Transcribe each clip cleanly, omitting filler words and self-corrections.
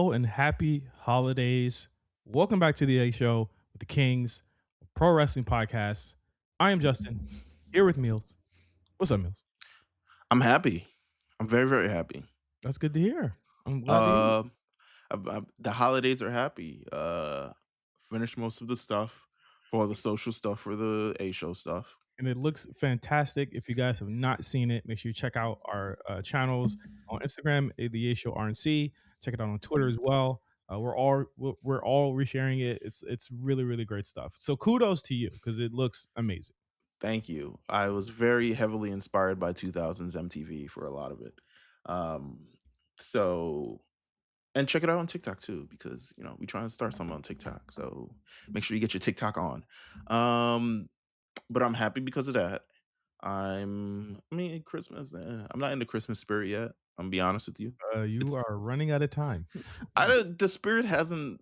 Hello and happy holidays. Welcome back to the A Show with the Kings Pro Wrestling Podcast. I am Justin, here with Meelz. What's up, Meelz? I'm happy. I'm very, very happy. That's good to hear. I'm glad to hear. Uh, the holidays are happy. Finished most of the stuff for all the social stuff for the A show stuff. And it looks fantastic. If you guys have not seen it, make sure you check out our channels on Instagram, the A Show RNC. Check it out on Twitter as well. We're all resharing it. It's really really great stuff. So kudos to you because it looks amazing. Thank you. I was very heavily inspired by 2000s MTV for a lot of it. Um, so and check it out on TikTok too, because we trying to start something on TikTok. So make sure you get your TikTok on. Um, but I'm happy because of that. I mean, Christmas. I'm not in the Christmas spirit yet. I'm gonna be honest with you. You It's are running out of time. the spirit hasn't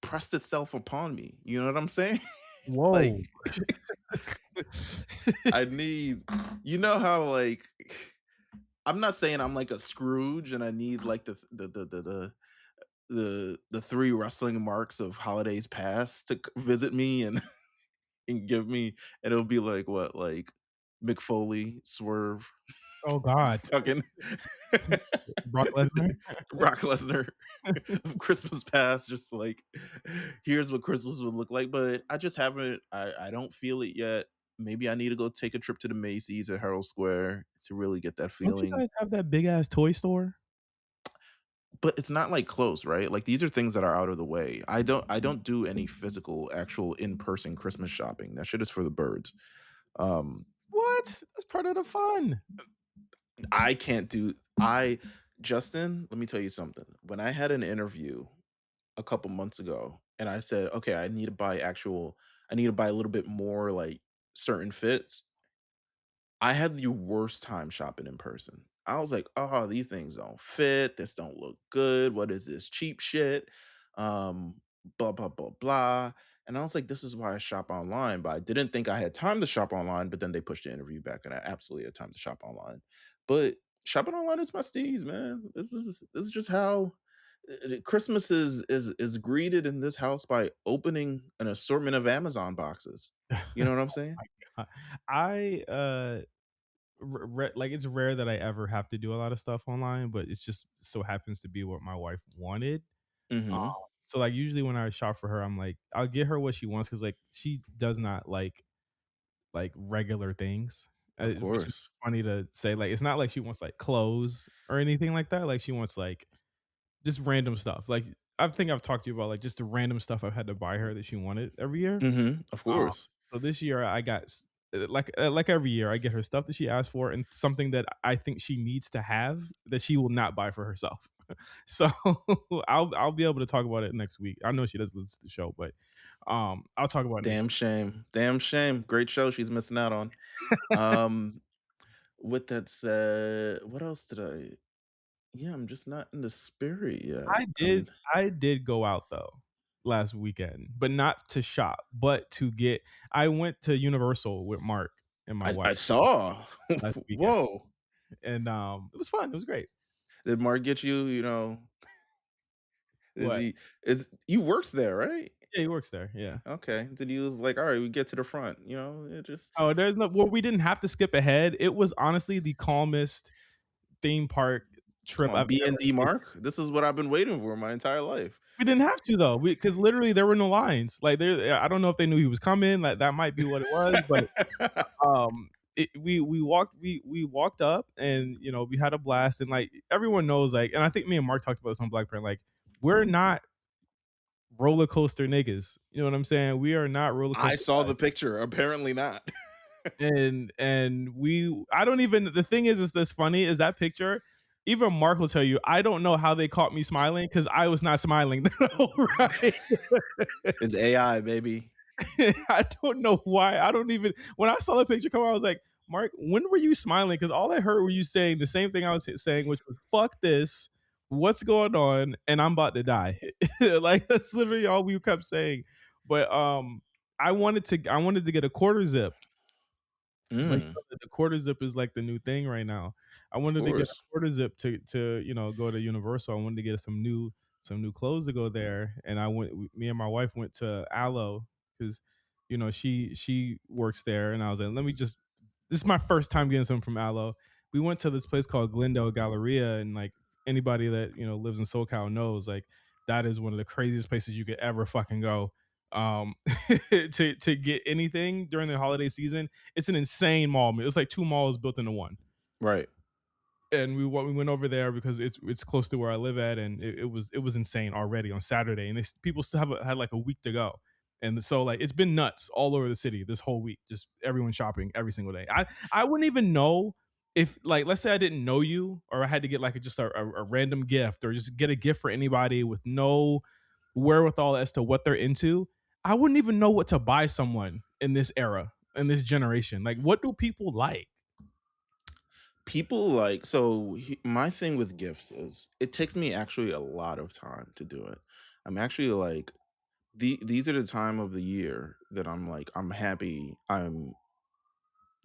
pressed itself upon me. You know what I'm saying? Like Whoa. I need, how I'm not saying I'm like a Scrooge and I need like the three wrestling marks of holidays past to visit me and and give me, and it'll be like what, like Mick Foley, Swerve, Oh God, fucking Brock Lesnar. Brock Lesnar of Christmas past, just like here's what Christmas would look like. But I just haven't. I don't feel it yet. Maybe I need to go take a trip to the Macy's at Herald Square to really get that Don't you feeling. guys have that big ass toy store? But it's not like close, right? Like these are things that are out of the way. I don't do any physical, actual in-person Christmas shopping. That shit is for the birds. Um, What? That's part of the fun. I can't do I Justin, let me tell you something. When I had an interview a couple months ago and I said, "Okay, I need to buy a little bit more like certain fits." I had the worst time shopping in person. I was like, "Oh, these things don't fit. This don't look good. What is this cheap shit?" Um, blah blah blah blah. And I was like, "This is why I shop online." But I didn't think I had time to shop online. But then they pushed the interview back, and I absolutely had time to shop online. But shopping online is my steez, man. This is just how Christmas is greeted in this house by opening an assortment of Amazon boxes. You know what I'm saying? I like it's rare that I ever have to do a lot of stuff online, but it just so happens to be what my wife wanted. Um, Hmm. so like usually when I shop for her, I'm like, I'll get her what she wants because like she does not like regular things. Of Which is course. funny to say. Like it's not like she wants like clothes or anything like that. Like she wants like just random stuff. Like I think I've talked to you about like just the random stuff I've had to buy her that she wanted every year. Mhm, of course. So this year I got like every year I get her stuff that she asked for and something that I think she needs to have that she will not buy for herself. So I'll be able to talk about it next week. I know she doesn't listen to the show, but I'll talk about it next Damn shame. Damn shame. Great show she's missing out on. Um, with that said, what else did I yeah, I'm just not in the spirit yet. I did I did go out though last weekend, but not to shop, but to get I went to Universal with Mark and my I wife saw. last weekend, Whoa. and, it was fun, it was great. Did Mark get you, is What? he is you works there, right? Yeah, he works there, yeah. Okay. Did he was like, "All right, we get to the front," it just Oh, there's no well, we didn't have to skip ahead. It was honestly the calmest theme park come trip on, I've ever B&D taken. Mark. This is what I've been waiting for my entire life. We didn't have to though, because literally there were no lines. Like, there I don't know if they knew he was coming, like, that might be what it was, but we walked up and we had a blast and like everyone knows like and I think me and Mark talked about this on Black Parent like we're not roller coaster niggas. You know what I'm saying? We are not roller I coaster saw guys. the picture. Apparently not. And we I don't even the thing is this funny is that picture even Mark will tell you I don't know how they caught me smiling because I was not smiling the whole ride. It's AI, baby. I don't know why. I don't even. When I saw the picture come out, I was like, Mark, when were you smiling? Because all I heard were you saying the same thing I was saying, which was "fuck this." What's going on? And I'm about to die. Like that's literally all we kept saying. But I wanted to get a quarter zip But Mm, the quarter zip is like the new thing right now. I of wanted to get a course. quarter zip to go to Universal. I wanted to get some new clothes to go there, and me and my wife went to Aloe because she works there, and I was like, let me just. This is my first time getting something from Aloe. We went to this place called Glendale Galleria, and like anybody that lives in SoCal knows, like that is one of the craziest places you could ever fucking go to get anything during the holiday season. It's an insane mall. It's like two malls built into one. Right. And we went over there because it's close to where I live at, and it was insane already on Saturday, and people still had like a week to go, and so like it's been nuts all over the city this whole week, just everyone shopping every single day. I wouldn't even know if, like, let's say I didn't know you, or I had to get like just a random gift, or just get a gift for anybody with no wherewithal as to what they're into. I wouldn't even know what to buy someone in this era, in this generation. Like, what do people like? People like so my thing with gifts is it takes me actually a lot of time to do it. I'm actually like these are the time of the year that I'm like I'm happy I'm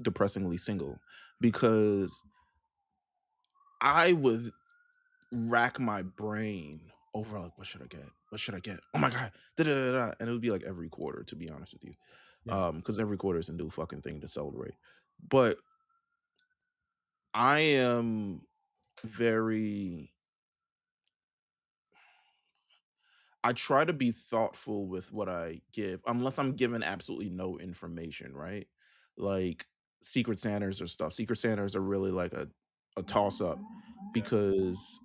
depressingly single because I would rack my brain over like what should I get? What should I get? Oh my god. Da, da, da, da. And it would be like every quarter to be honest with you. Yeah. Because every quarter is a new fucking thing to celebrate. But I am very I try to be thoughtful with what I give, unless I'm given absolutely no information, right? Like Secret Santas or stuff. Secret Santas are really like a toss up because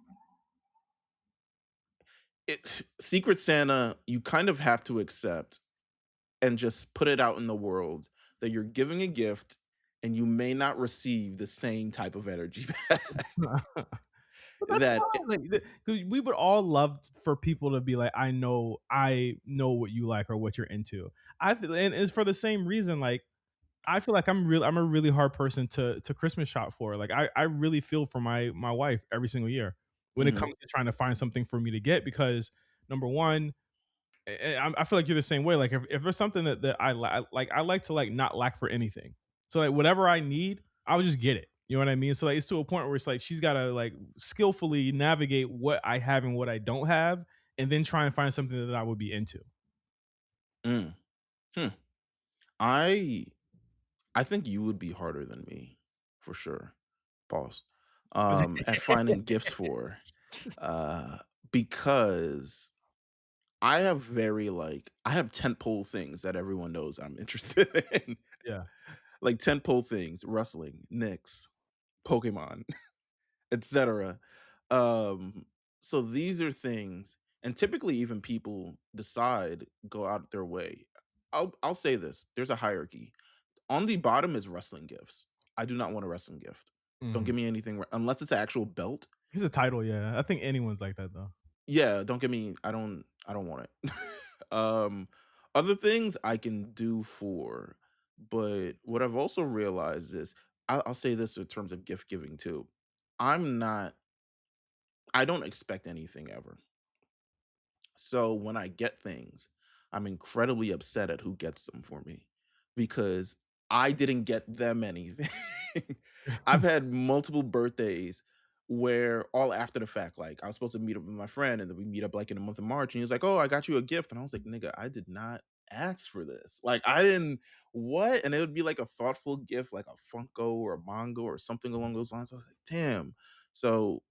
it's Secret Santa, you kind of have to accept and just put it out in the world that you're giving a gift and you may not receive the same type of energy back. But that's that fine. Like, 'cause we would all love for people to be like, I know what you like or what you're into. And it's for the same reason. Like, I feel like I'm a really hard person to Christmas shop for. Like, I really feel for my wife every single year when it Mhm. comes to trying to find something for me to get, because number one, I feel like you're the same way. Like, if there's something that like, I like to like not lack for anything. So like whatever I need, I'll just get it. You know what I mean? So like it's to a point where it's like she's got to like skillfully navigate what I have and what I don't have, and then try and find something that I would be into. Mm. Hmm. I I think you would be harder than me for sure. Pause. At finding gifts for, uh, because I have very like I have tentpole things that everyone knows I'm interested in. Yeah. Like tentpole things, wrestling, Knicks, Pokemon, etc. Um, so these are things, and typically even people decide go out their way. I'll say this: there's a hierarchy. On the bottom is wrestling gifts. I do not want a wrestling gift. Don't Mhm. give me anything unless it's an actual belt. He's a title, yeah. I think anyone's like that though. Yeah, don't give me I don't want it. um Other things I can do for, but what I've also realized is I'll say this in terms of gift giving too. I'm not I don't expect anything ever. So when I get things, I'm incredibly upset at who gets them for me because I didn't get them anything. I've had multiple birthdays where all after the fact, like I was supposed to meet up with my friend and then we meet up like in the month of March and he was like, "Oh, I got you a gift." And I was like, "Nigga, I did not ask for this. Like I didn't what?" And it would be like a thoughtful gift, like a Funko or a Mongo or something along those lines. I was like, "Damn." So,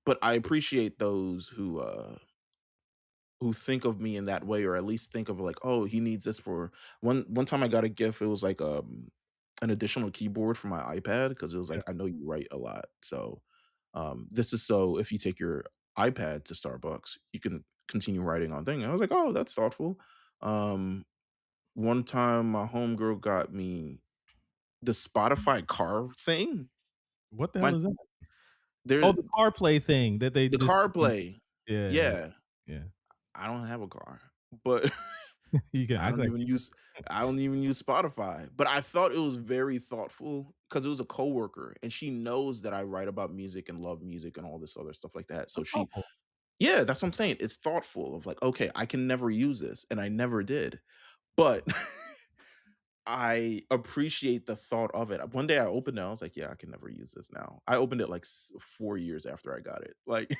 but I appreciate those who think of me in that way, or at least think of like, oh, he needs this for one time I got a gift, it was like an additional keyboard for my iPad because it was Yeah. like, I know you write a lot. So this is so if you take your iPad to Starbucks, you can continue writing on thing. And I was like, oh, that's thoughtful. Um One time my homegirl got me the Spotify car thing. What the hell My is that? Oh, there the CarPlay thing that they the just CarPlay. yeah, Yeah, yeah. I don't have a car, but You can I act don't like even you use I don't even use Spotify, but I thought it was very thoughtful because it was a coworker and she knows that I write about music and love music and all this other stuff like that. So that's she thoughtful. yeah, that's what I'm saying. It's thoughtful of like, okay, I can never use this and I never did. But I appreciate the thought of it. One day I opened it, I was like, "Yeah, I can never use this now." I opened it, like, 4 years after I got it. Like,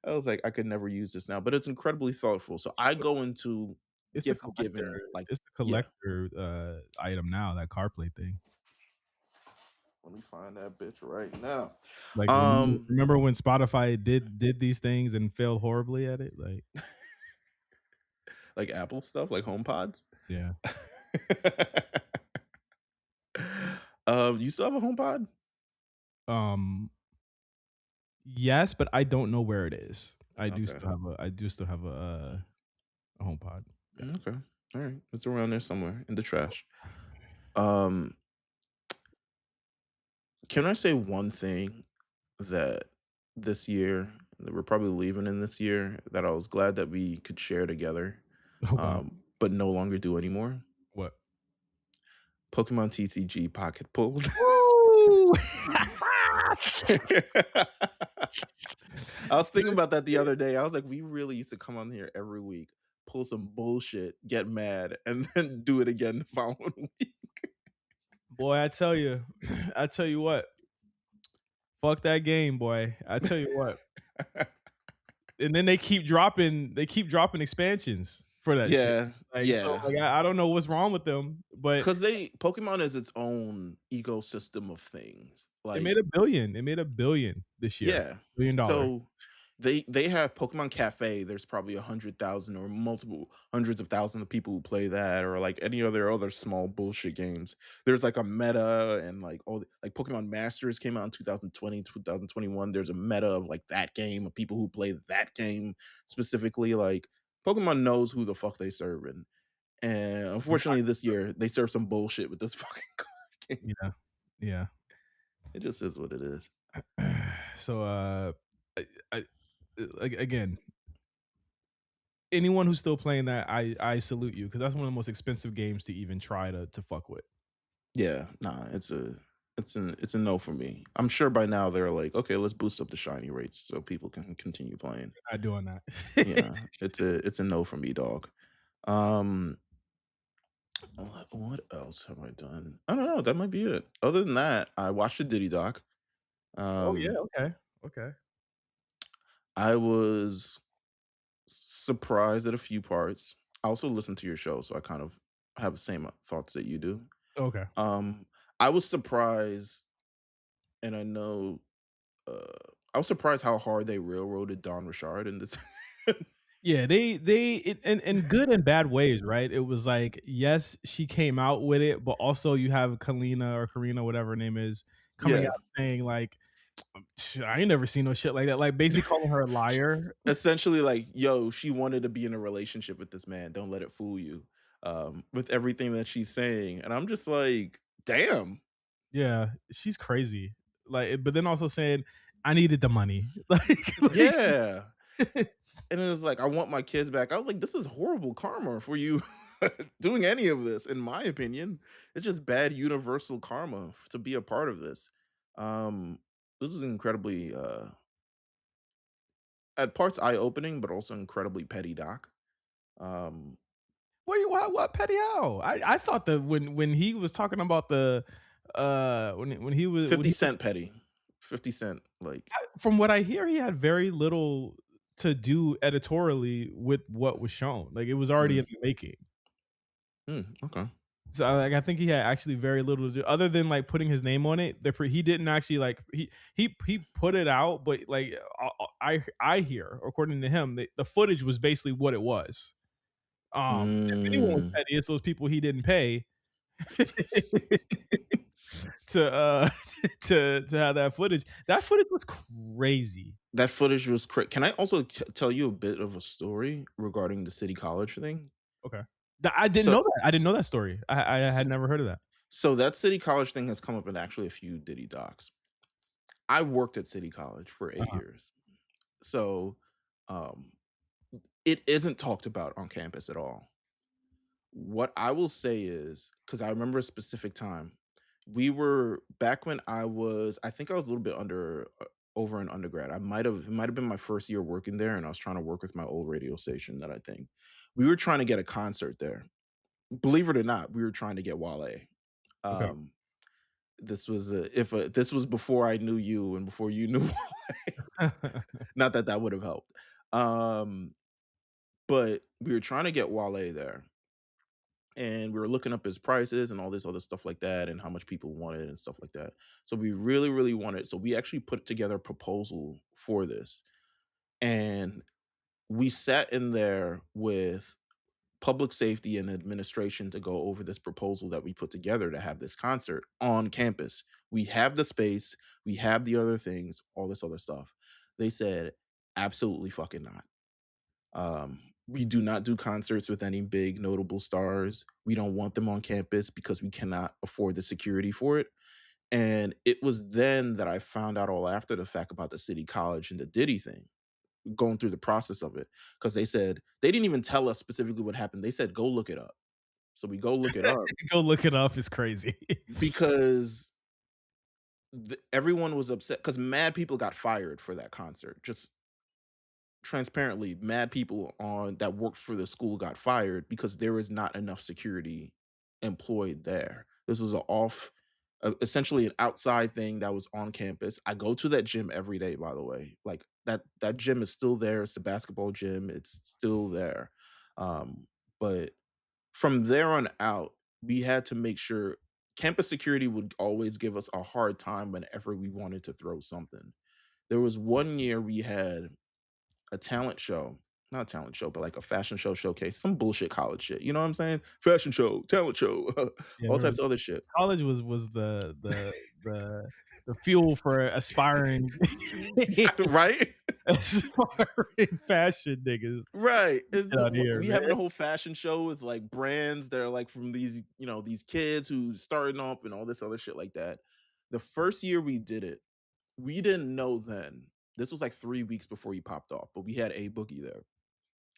I was like, "I could never use this now," but it's incredibly thoughtful. So I go into It's a gift collector giving, like it's a yeah. collector, item now, that CarPlay thing. Let me find that bitch right now. Like, Um, remember when Spotify did these things and failed horribly at it? Like, like Apple stuff, like HomePods. yeah. You still have a HomePod? Um, yes, but I don't know where it is. Okay. I do still have a HomePod. Yeah. Okay. All right. It's around there somewhere in the trash. Um, can I say one thing that this year that we're probably leaving in this year that I was glad that we could share together, Oh, God. but no longer do anymore? What? Pokemon TCG Pocket Pulls. Woo! I was thinking about that the other day. I was like, we really used to come on here every week, pull some bullshit, get mad, and then do it again the following week. Boy, I tell you, I tell you what, fuck that game, boy. I tell you what. And then they keep dropping expansions for that shit. Yeah, Like, so, yeah. like, I don't know what's wrong with them, but Because they Pokemon is its own ecosystem of things. it made Like, a billion. It made a billion this year. yeah. $1 billion. So they have Pokemon Cafe. There's probably 100,000 or multiple hundreds of thousands of people who play that, or like any other small bullshit games. There's like a meta, and like like Pokemon Masters came out in 2020, 2021. There's a meta of like that game of people who play that game specifically. Like Pokemon knows who the fuck they serving. And unfortunately, this year they served some bullshit with this fucking card game. Yeah. Yeah. It just is what it is. So, I again, anyone who's still playing that, I salute you because that's one of the most expensive games to even try to fuck with. Yeah, nah, it's a no for me. I'm sure by now they're like, okay, let's boost up the shiny rates so people can continue playing. Not doing that. Yeah, it's a no for me, dog. Um, what else have I done? I don't know. That might be it. Other than that, I watched the Diddy doc. Oh, yeah, Um, okay, okay. I was surprised at a few parts. I also listened to your show, so I kind of have the same thoughts that you do. Okay. Um, I was surprised, and I know uh, I was surprised how hard they railroaded Don Richard in this. Yeah, they in good and bad ways, right? It was like, yes, she came out with it, but also you have Kalina or Karina, whatever her name is, coming Yeah, out saying like, I ain't never seen no shit like that. Like basically calling her a liar. essentially, like, yo, she wanted to be in a relationship with this man. Don't let it fool you. With everything that she's saying, and I'm just like, damn. Yeah, she's crazy. Like, but then also saying, I needed the money. Like Yeah. And it was like, I want my kids back. I was like, this is horrible karma for you doing any of this, in my opinion. It's just bad universal karma to be a part of this. Um, this is incredibly at parts eye-opening, but also incredibly petty doc. Um, what petty how? I thought that when he was talking about the when 50 he was Cent petty. 50 Cent, like, from what I hear, he had very little to do editorially with what was shown. Like it was already mm, in the making. okay. So like I think he had actually very little to do other than like putting his name on it. He didn't actually like he put it out, but like I hear according to him the footage was basically what it was. If anyone was Mm. petty, it's those people he didn't pay to to have that footage. That footage was crazy. That footage was Can I also tell you a bit of a story regarding the City College thing? Okay. I didn't So know that. I didn't know that story. I had s never heard of that. so that City College thing has come up in actually a few Diddy docs. I worked at City College for 8 Uh-huh. years. So, um, it isn't talked about on campus at all. What I will say is, because I remember a specific time, we were back when I think I was a little bit over in undergrad. It might have been my first year working there, and I was trying to work with my old radio station that I think. We were trying to get a concert there. believe it or not, we were trying to get Wale. Okay. Um, this was if this was before I knew you and before you knew Wale. Not that that would have helped. Um, but we were trying to get Wale there, and we were looking up his prices and all this other stuff like that, and how much people wanted and stuff like that. So we really, really wanted. So we actually put together a proposal for this, and we sat in there with public safety and administration to go over this proposal that we put together to have this concert on campus. We have the space, we have the other things, all this other stuff. They said, absolutely fucking not. We do not do concerts with any big notable stars. We don't want them on campus because we cannot afford the security for it. And it was then that I found out all after the fact about the city college and the Diddy thing, going through the process of it. Because they said they didn't even tell us specifically what happened. They said, go look it up. So we go look it up Go look it up. It's crazy. because everyone was upset because mad people got fired for that concert. Just transparently, mad people on that worked for the school got fired because there was not enough security employed there. This was a off essentially an outside thing that was on campus. I go to that gym every day, by the way. Like that gym is still there. It's the basketball gym. It's still there. Um, but from there on out, we had to make sure campus security would always give us a hard time whenever we wanted to throw something. There was one year we had a talent show, not a talent show, but like a fashion show showcase, some bullshit college shit. You know what I'm saying? Fashion show, talent show, Yeah, all remember types of other shit. college was the fuel for aspiring Right? aspiring fashion niggas. Right. And Get out of so here, we man. having a whole fashion show with like brands that are like from these, these kids who starting up and all this other shit like that. The first year we did it, we didn't know then. This was like 3 weeks before he popped off, but we had A Boogie there.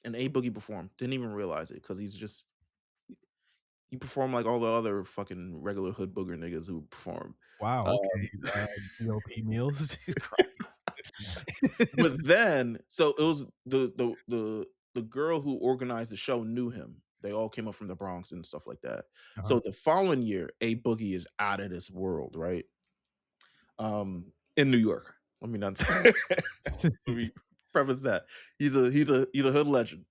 And A Boogie performed. Didn't even realize it because he performed like all the other fucking regular hood booger niggas who perform. Wow, Um, okay, DOP meals. Jesus Christ. but then, so it was the girl who organized the show knew him. They all came up from the Bronx and stuff like that. Uh-huh. So the following year, A Boogie is out of this world, right? In New York. Let me not let me preface that. He's a hood legend.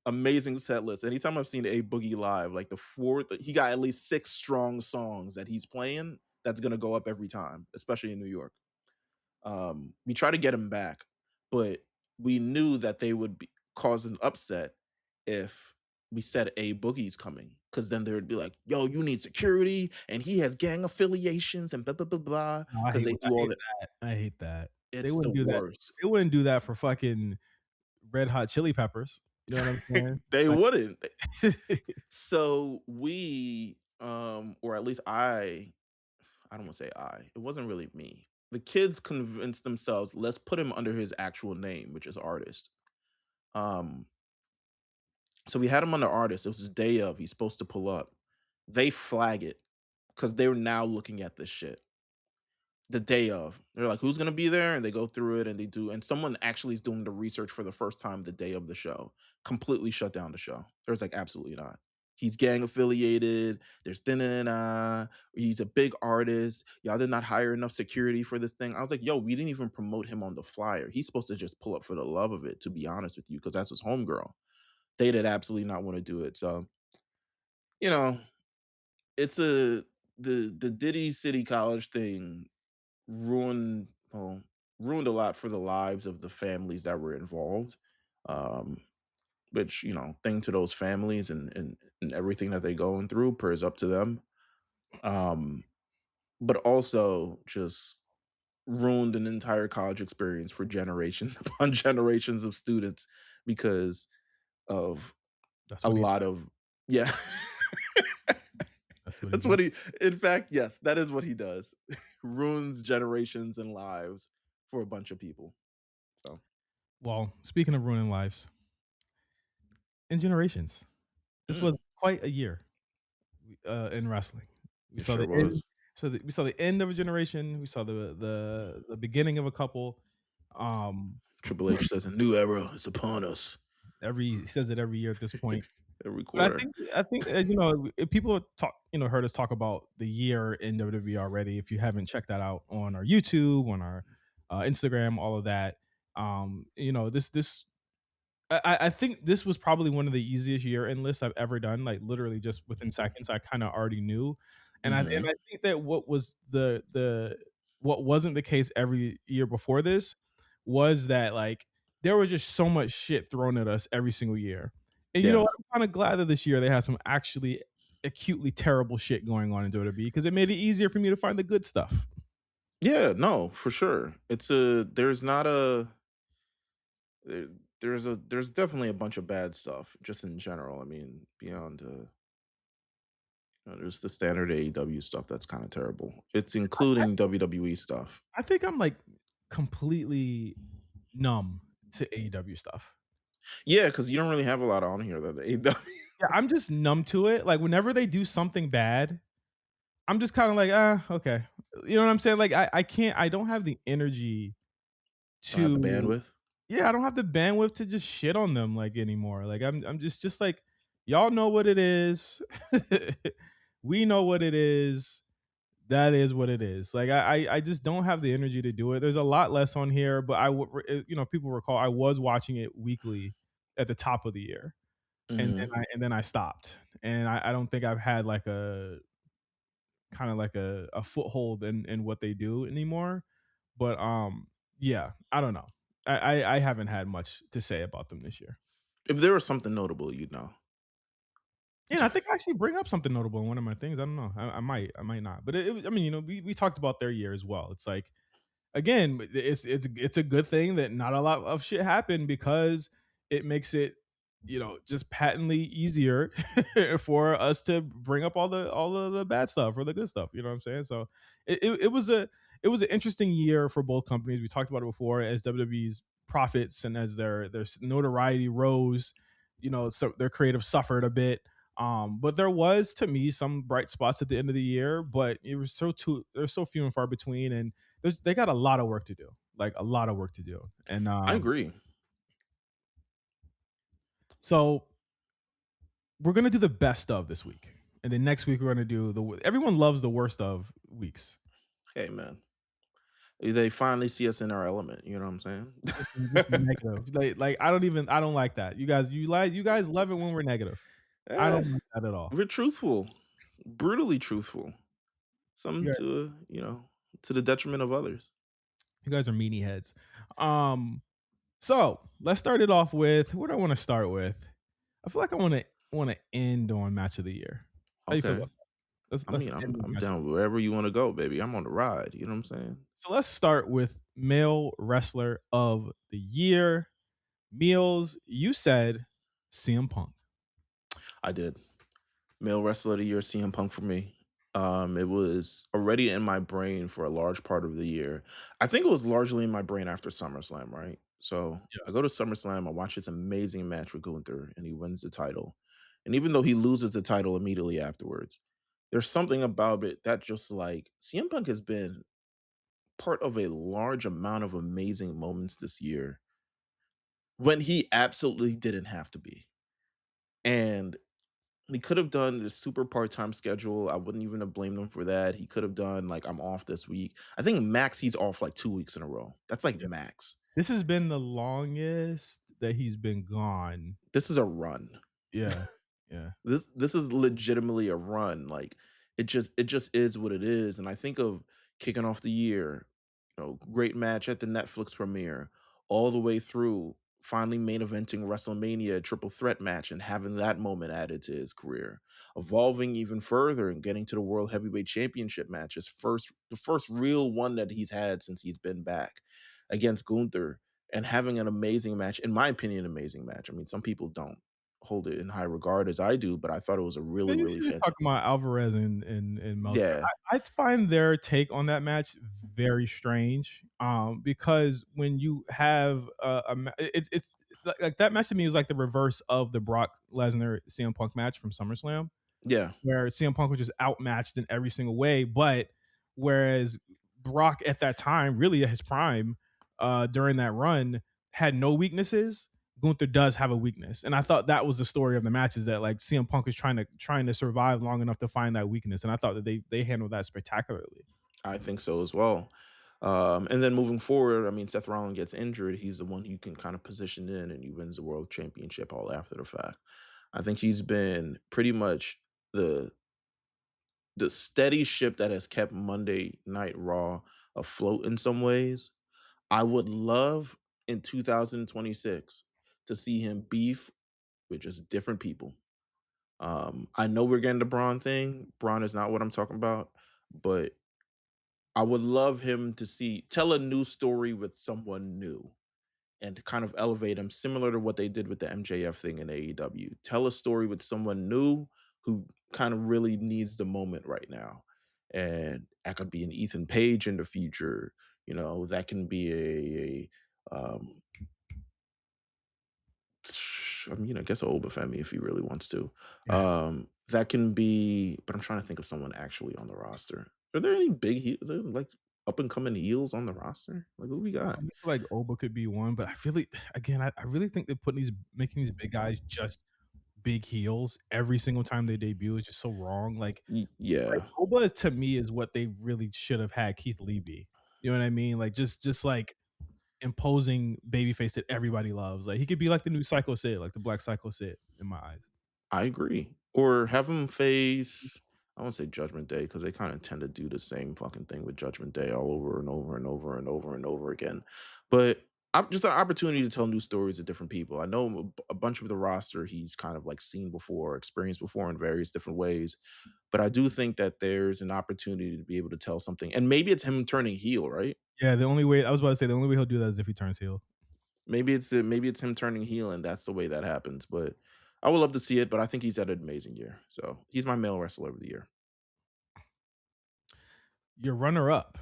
Amazing set list. Anytime I've seen A Boogie live, like the fourth, he got at least 6 strong songs that he's playing that's gonna go up every time, especially in New York. We try to get him back, but we knew that they would cause an upset if we said A Boogie's coming, because then they would be like, "Yo, you need security, and he has gang affiliations and blah blah blah blah." No, Because they I do all hate that. that. I hate that. They It's the wouldn't do that. worst. They wouldn't do that for fucking Red Hot Chili Peppers. You know what I'm saying? They Like wouldn't. So or at least I don't want to say I. It wasn't really me. The kids convinced themselves, let's put him under his actual name, which is artist. Um, so we had him under artist. It was his day of. He's supposed to pull up. They flag it because they're now looking at this shit the day of. They're like, who's gonna be there? And they go through it and they do. And someone actually is doing the research for the first time the day of the show. Completely shut down the show. There's like absolutely not. He's gang affiliated. There's he's a big artist. Y'all did not hire enough security for this thing. I was like, yo, we didn't even promote him on the flyer. He's supposed to just pull up for the love of it, to be honest with you, because that's his homegirl. They did absolutely not want to do it. So, you know, it's the Diddy City College thing ruined ruined a lot for the lives of the families that were involved. Um, which, thing to those families and everything that they going through, prayers up to them. Um, but also just ruined an entire college experience for generations upon generations of students because of that's a what he lot of yeah. that's what he That's does. what he in fact, yes, that is what he does. Ruins generations and lives for a bunch of people. So, Well, speaking of ruining lives and generations, this mm, was quite a year in wrestling. We it saw sure the end. was. We saw the end of a generation. We saw the beginning of a couple. Um, Triple H says a new era is upon us. he says it every year at this point. every But quarter. I think you know, if people talk, you know, heard us talk about the year in WWE already. If you haven't checked that out on our YouTube, on our Instagram, all of that, you know, this I think this was probably one of the easiest year end lists I've ever done. Like literally just within seconds, I kind of already knew, and Mhm. I think that what was the what wasn't the case every year before this was that like there was just so much shit thrown at us every single year, and you know Yeah. what? I'm kind of glad that this year they had some actually acutely terrible shit going on in WWE because it made it easier for me to find the good stuff. Yeah, no, for sure. There's not a there there's definitely a bunch of bad stuff just in general. I mean, beyond, there's the standard AEW stuff that's kinda terrible. It's including WWE stuff. I think I'm like completely numb to AEW stuff. Yeah, because you don't really have a lot on here that the AEW. Yeah, I'm just numb to it. Like whenever they do something bad, I'm just kind of like, ah, okay. You know what I'm saying? Like I don't have the energy Don't have the to bandwidth. yeah, I don't have the bandwidth to just shit on them like anymore. Like I'm just like y'all know what it is. We know what it is. That is what it is. Like I just don't have the energy to do it. There's a lot less on here, but you know, people recall I was watching it weekly at the top of the year. Mhm. And then I stopped. And I don't think I've had like a kind of like a foothold in what they do anymore. But yeah, I don't know. I haven't had much to say about them this year. If there was something notable, you'd know. Yeah, I think I actually bring up something notable in one of my things. I don't know. I might not. But I mean, you know, we talked about their year as well. It's like again, it's a good thing that not a lot of shit happened because it makes it, you know, just patently easier for us to bring up all of the bad stuff or the good stuff. You know what I'm saying? So it was it was an interesting year for both companies. We talked about it before as WWE's profits and as their notoriety rose, you know, so their creative suffered a bit. But there was to me some bright spots at the end of the year, but it was there's so few and far between, and they got a lot of work to do, like a lot of work to do. And I agree. so we're gonna do the best of this week, and then next week we're gonna do the everyone loves the worst of weeks. Hey, man. They finally see us in our element, you know what I'm saying? Just negative, like I don't like that. You guys love it when we're negative. I Eh, don't like that at all. we're truthful, brutally truthful. You Some guys, to, to the detriment of others. you guys are meanie heads. Um, so let's start it off with what do I want to start with. I feel like I want to end on match of the year. How you feel Okay. about that? I Let's mean, end on I'm match of down the year. wherever you wanna go, baby. I'm on the ride, you know what I'm saying? So let's start with male wrestler of the year. Meals, you said CM Punk. I did. Male Wrestler of the Year, CM Punk for me. It was already in my brain for a large part of the year. I think it was largely in my brain after SummerSlam, right? So I go to SummerSlam, I watch this amazing match with Gunther, and he wins the title. And even though he loses the title immediately afterwards, there's something about it that just like CM Punk has been part of a large amount of amazing moments this year when he absolutely didn't have to be. And he could have done the super part-time schedule. I wouldn't even have blamed him for that. He could have done like I'm off this week. I think max he's off like 2 weeks in a row. That's like Yeah. max. This has been the longest that he's been gone. This is a run. Yeah. Yeah. This is legitimately a run. Like it just is what it is. And I think of kicking off the year, great match at the Netflix premiere, all the way through finally main eventing WrestleMania triple threat match and having that moment added to his career, evolving even further and getting to the World Heavyweight Championship match, the first real one that he's had since he's been back against Gunther, and having an amazing match, in my opinion, amazing match. I mean, some people don't hold it in high regard as I do, but I thought it was a Yeah, really, really you're just fantastic. talking about Alvarez and Meltzer. Yeah, I find their take on that match very strange. Because when you have it's like that match to me was like the reverse of the Brock Lesnar CM Punk match from SummerSlam, yeah, where CM Punk was just outmatched in every single way. But whereas Brock at that time, really at his prime, during that run, had no weaknesses. Gunther does have a weakness, and I thought that was the story of the match is that like CM Punk is trying to survive long enough to find that weakness, and I thought that they handled that spectacularly. I think so as well. And then moving forward, I mean, Seth Rollins gets injured. He's the one who you can kind of position in, and he wins the world championship all after the fact. I think he's been pretty much the the steady ship that has kept Monday Night Raw afloat in some ways. I would love in 2026 to see him beef with just different people. I know we're getting the Braun thing. Braun is not what I'm talking about, but I would love him to see tell a new story with someone new and to kind of elevate him, similar to what they did with the MJF thing in AEW. Tell a story with someone new who kind of really needs the moment right now. And that could be an Ethan Page in the future. You know, that can be I mean, I guess a Obafemi if he really wants to. Yeah. That can be, but I'm trying to think of someone actually on the roster. Are there any big heels, like up and coming heels on the roster? Like who we got? I feel like Oba could be one, but I feel like again, I really think they're putting these making these big guys just big heels every single time they debut is just so wrong. Like Yeah, Oba is, to me is what they really should have had Keith Lee be. You know what I mean? Like just like imposing babyface that everybody loves. Like he could be like the new Psycho Sid, like the Black Psycho Sid in my eyes. I agree. Or have him face, I won't say Judgment Day because they kind of tend to do the same fucking thing with Judgment Day all over and over and over and over and over again. But just an opportunity to tell new stories of different people. I know a bunch of the roster he's kind of like seen before, experienced before in various different ways. But I do think that there's an opportunity to be able to tell something. And maybe it's him turning heel, right? Yeah, the only way I was about to say the only way he'll do that is if he turns heel. Maybe it's him turning heel and that's the way that happens. But I would love to see it, but I think he's had an amazing year. So he's my male wrestler of the year. Your runner up.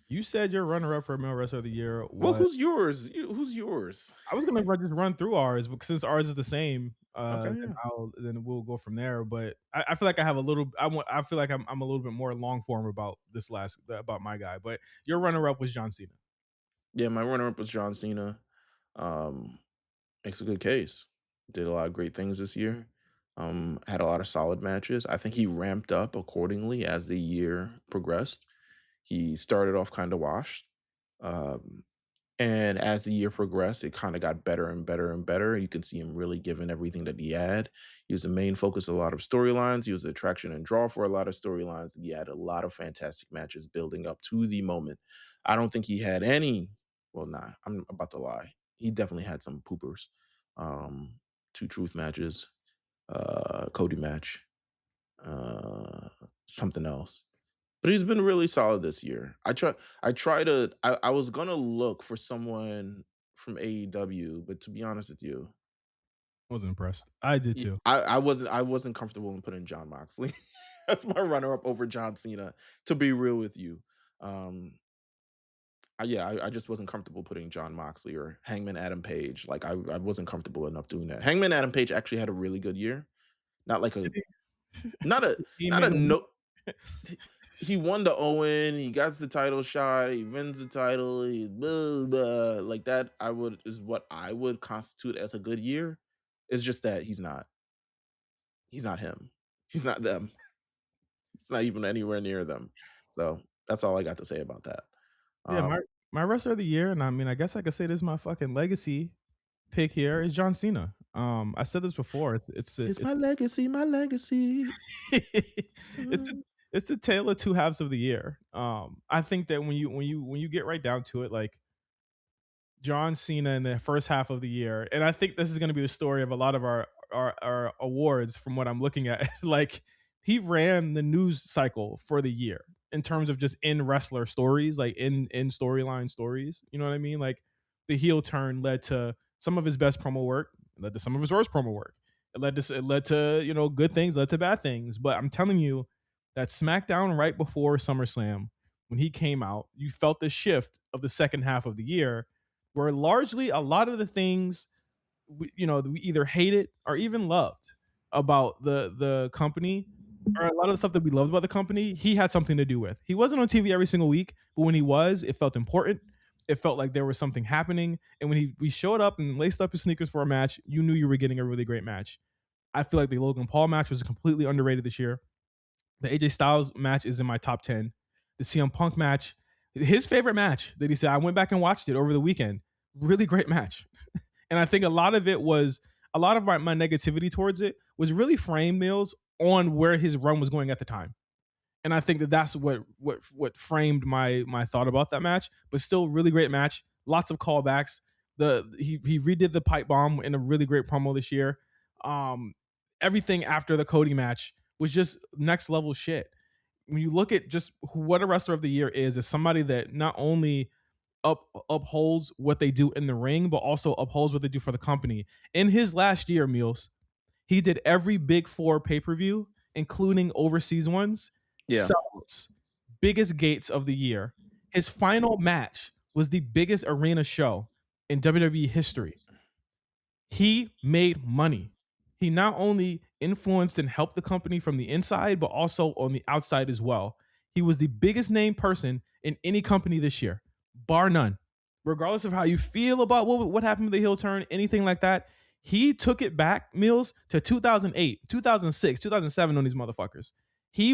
You said your runner up for male wrestler of the year Well, was who's yours? Who's yours? I was gonna just run through ours, but since ours is the same, Okay, yeah. then we'll go from there. But I feel like I have a little. I feel like I'm a little bit more long form about this last about my guy. But your runner up was John Cena. Yeah, my runner-up was John Cena. Um, Makes a good case. Did a lot of great things this year. Had a lot of solid matches. I think he ramped up accordingly as the year progressed. He started off kind of washed. Um, And as the year progressed, it kind of got better and better and better. You could see him really giving everything that he had. He was the main focus of a lot of storylines. He was the attraction and draw for a lot of storylines. And he had a lot of fantastic matches building up to the moment. I don't think he had any. Well, nah, I'm about to lie. He definitely had some poopers. Two truth matches, Cody match, uh, something else. But he's been really solid this year. I was gonna look for someone from AEW, but to be honest with you, I was impressed. I did too. I wasn't comfortable in putting John Moxley. That's my runner up over John Cena, to be real with you. Um, I just wasn't comfortable putting John Moxley or Hangman Adam Page. Like I wasn't comfortable enough doing that. Hangman Adam Page actually had a really good year. Not like a Did he? not a He not a made a no he won the Owen, he got the title shot, he wins the title, he blah, blah, like that I would is what I would constitute as a good year. It's just that he's not him. He's not them. It's not even anywhere near them. So that's all I got to say about that. Yeah, Um, my wrestler of the year, and I mean, I guess I could say this is my fucking legacy pick here is John Cena. I said this before. it's my legacy, my legacy. It's a it's a tale of two halves of the year. I think that when you get right down to it, like John Cena in the first half of the year, and I think this is going to be the story of a lot of our awards from what I'm looking at. Like he ran the news cycle for the year in terms of just in wrestler stories, like in storyline stories. You know what I mean? Like the heel turn led to some of his best promo work, led to some of his worst promo work. It led to good things, led to bad things. But I'm telling you that SmackDown right before SummerSlam, when he came out, you felt the shift of the second half of the year where largely a lot of the things we either hated or even loved about the company, or a lot of the stuff that we loved about the company, he had something to do with. He wasn't on TV every single week, but when he was, it felt important. It felt like there was something happening. And when we showed up and laced up his sneakers for a match, you knew you were getting a really great match. I feel like the Logan Paul match was completely underrated this year. The AJ Styles match is in my top 10. The CM Punk match, his favorite match that he said, I went back and watched it over the weekend. Really great match. And I think a lot of it was, a lot of my negativity towards it was really framed, Meelz, on where his run was going at the time. And I think that that's what framed my thought about that match. But still, really great match. Lots of callbacks. He redid the pipe bomb in a really great promo this year. Um, Everything after the Cody match was just next level shit. When you look at just what a wrestler of the year is somebody that not only upholds what they do in the ring, but also upholds what they do for the company. In his last year, Meelz, he did every big four pay per view, including overseas ones, Yeah. sellouts, biggest gates of the year. His final match was the biggest arena show in WWE history. He made money. He not only influenced and helped the company from the inside, but also on the outside as well. He was the biggest name person in any company this year, bar none. Regardless of how you feel about what happened with the heel turn, anything like that, he took it back, Meelz, to 2008, 2006, 2007 on these motherfuckers. He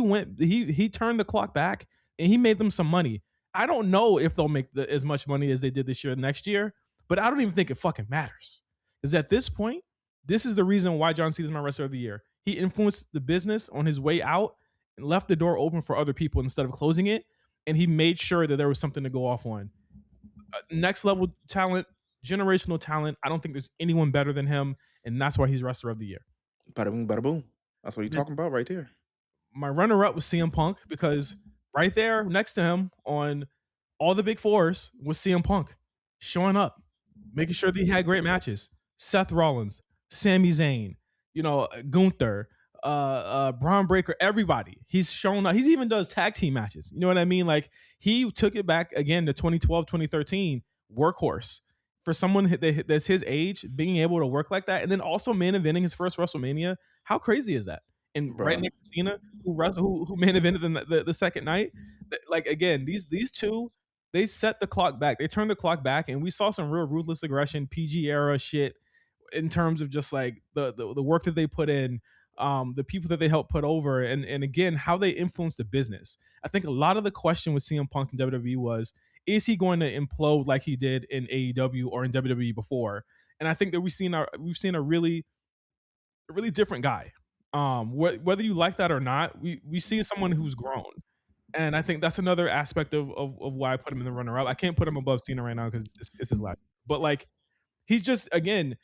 turned the clock back and he made them some money. I don't know if they'll make as much money as they did this year next year, but I don't even think it fucking matters. Because at this point, this is the reason why John Cena is my wrestler of the year. He influenced the business on his way out and left the door open for other people instead of closing it. And he made sure that there was something to go off on. Next level talent, generational talent. I don't think there's anyone better than him. And that's why he's wrestler of the year. Bada boom, bada boom. That's what you're talking about right there. My runner up was CM Punk because right there next to him on all the big fours was CM Punk showing up, making sure that he had great matches. Seth Rollins, Sami Zayn, Gunther, Braun Breaker, everybody. He's shown up. He even does tag team matches. You know what I mean? Like he took it back again to 2012, 2013, workhorse. For someone that's his age, being able to work like that, and then also main eventing his first WrestleMania, how crazy is that? And right Bruh. next to Cena, who main evented the second night, like again, these two, they set the clock back. They turned the clock back, and we saw some real ruthless aggression, PG era shit in terms of just like the work that they put in, the people that they helped put over, and again how they influence the business. I think a lot of the question with CM Punk in WWE was, is he going to implode like he did in AEW or in WWE before? And I think that we've seen a really different guy. Whether you like that or not, we see someone who's grown. And I think that's another aspect of why I put him in the runner up. I can't put him above Cena right now because it's his last. But like he's just again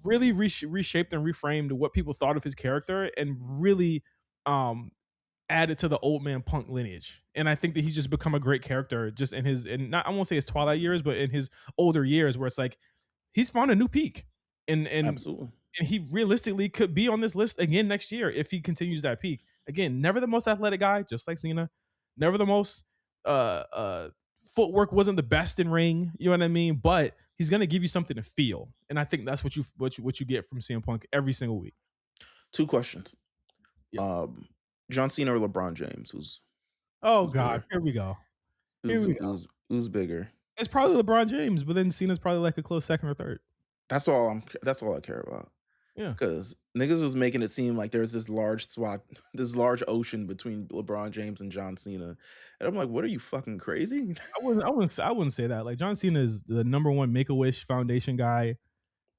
really reshaped and reframed what people thought of his character and really um added to the old man Punk lineage. And I think that he's just become a great character just in his, and not, I won't say his twilight years, but in his older years where it's like he's found a new peak. And Absolutely. and he realistically could be on this list again next year if he continues that peak. Again, never the most athletic guy, just like Cena. Never the most footwork wasn't the best in ring, you know what I mean? But he's gonna give you something to feel. And I think that's what you get from CM Punk every single week. Two questions. Yeah. John Cena or LeBron James? Oh Who's God, bigger? here we go. Here Who's we go. who's who's bigger? It's probably LeBron James, but then Cena's probably like a close second or third. That's all I care about. Yeah. Because niggas was making it seem like there's this large swat, this large ocean between LeBron James and John Cena. And I'm like, what are you fucking crazy? I wouldn't say that. Like John Cena is the number one Make a Wish Foundation guy.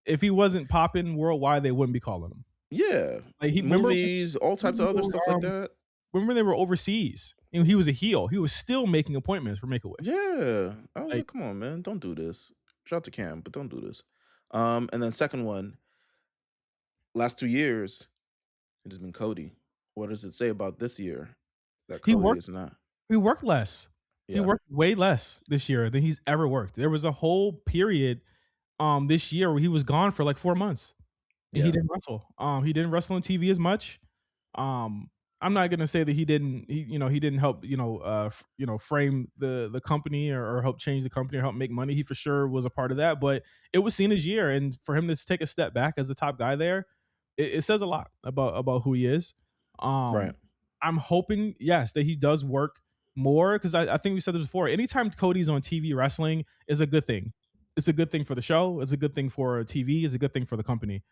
If he wasn't popping worldwide, they wouldn't be calling him. Yeah. Like he remember Movies, all types of other stuff like that. remember they were overseas and he was a heel. He was still making appointments for Make a Wish. Yeah. I was Like like, come on, man, don't do this. Shout out to Cam, but don't do this. And then second one, last 2 years, it has been Cody. What does it say about this year that he Cody worked is not? he worked less. He Yeah. worked way less this year than he's ever worked. There was a whole period this year where he was gone for like 4 months. And he Yeah. didn't wrestle. He didn't wrestle on TV as much. I'm not gonna say that he didn't help frame the company or help change the company or help make money. He for sure was a part of that, but it was Cena's year, and for him to take a step back as the top guy there, it says a lot about who he is. Right. I'm hoping, yes, that he does work more because I think we said this before. Anytime Cody's on TV wrestling is a good thing. It's a good thing for the show. It's a good thing for TV. It's a good thing for the company.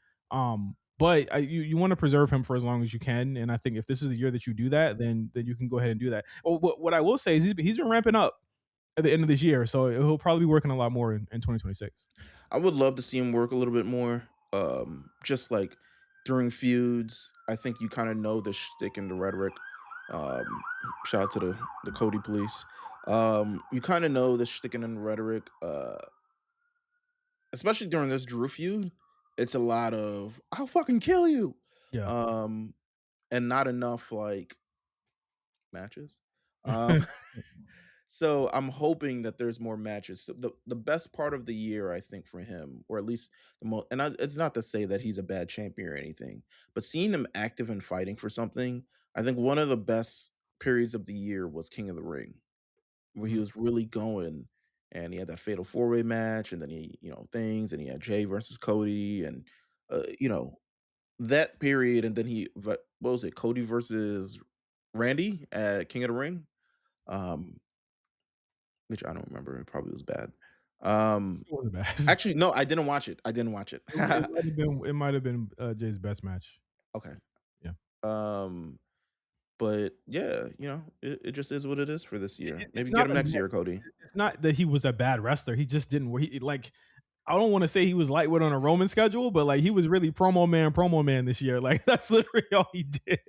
But you want to preserve him for as long as you can, and I think if this is the year that you do that, then you can go ahead and do that. Well, what I will say is he's been ramping up at the end of this year, so he'll probably be working a lot more in 2026. I would love to see him work a little bit more. Just like during feuds, I think you kind of know the shtick and the rhetoric. Um, Shout out to the Cody police. You kind of know the shtick and the rhetoric. Especially during this Drew feud, it's a lot of "I'll fucking kill you," Yeah. um, and not enough like matches. Um, So I'm hoping that there's more matches. So the best part of the year, I think, for him, or at least the most, and it's not to say that he's a bad champion or anything, but seeing him active and fighting for something, I think one of the best periods of the year was King of the Ring, where he Mhm. was really going, and he had that fatal 4-way match, and then and he had Jay versus Cody, and that period, and then what was it, Cody versus Randy at King of the Ring. Um, which I don't remember, it probably was bad. Um, It wasn't bad. Actually, no, I didn't watch it, I didn't watch it. It might have been Jay's best match. Okay. Yeah. Um, but yeah, it just is what it is for this year. It's Maybe get not him a next year, Cody. it's not that he was a bad wrestler. He just didn't I don't want to say he was lightweight on a Roman schedule, but like he was really promo man this year. Like that's literally all he did.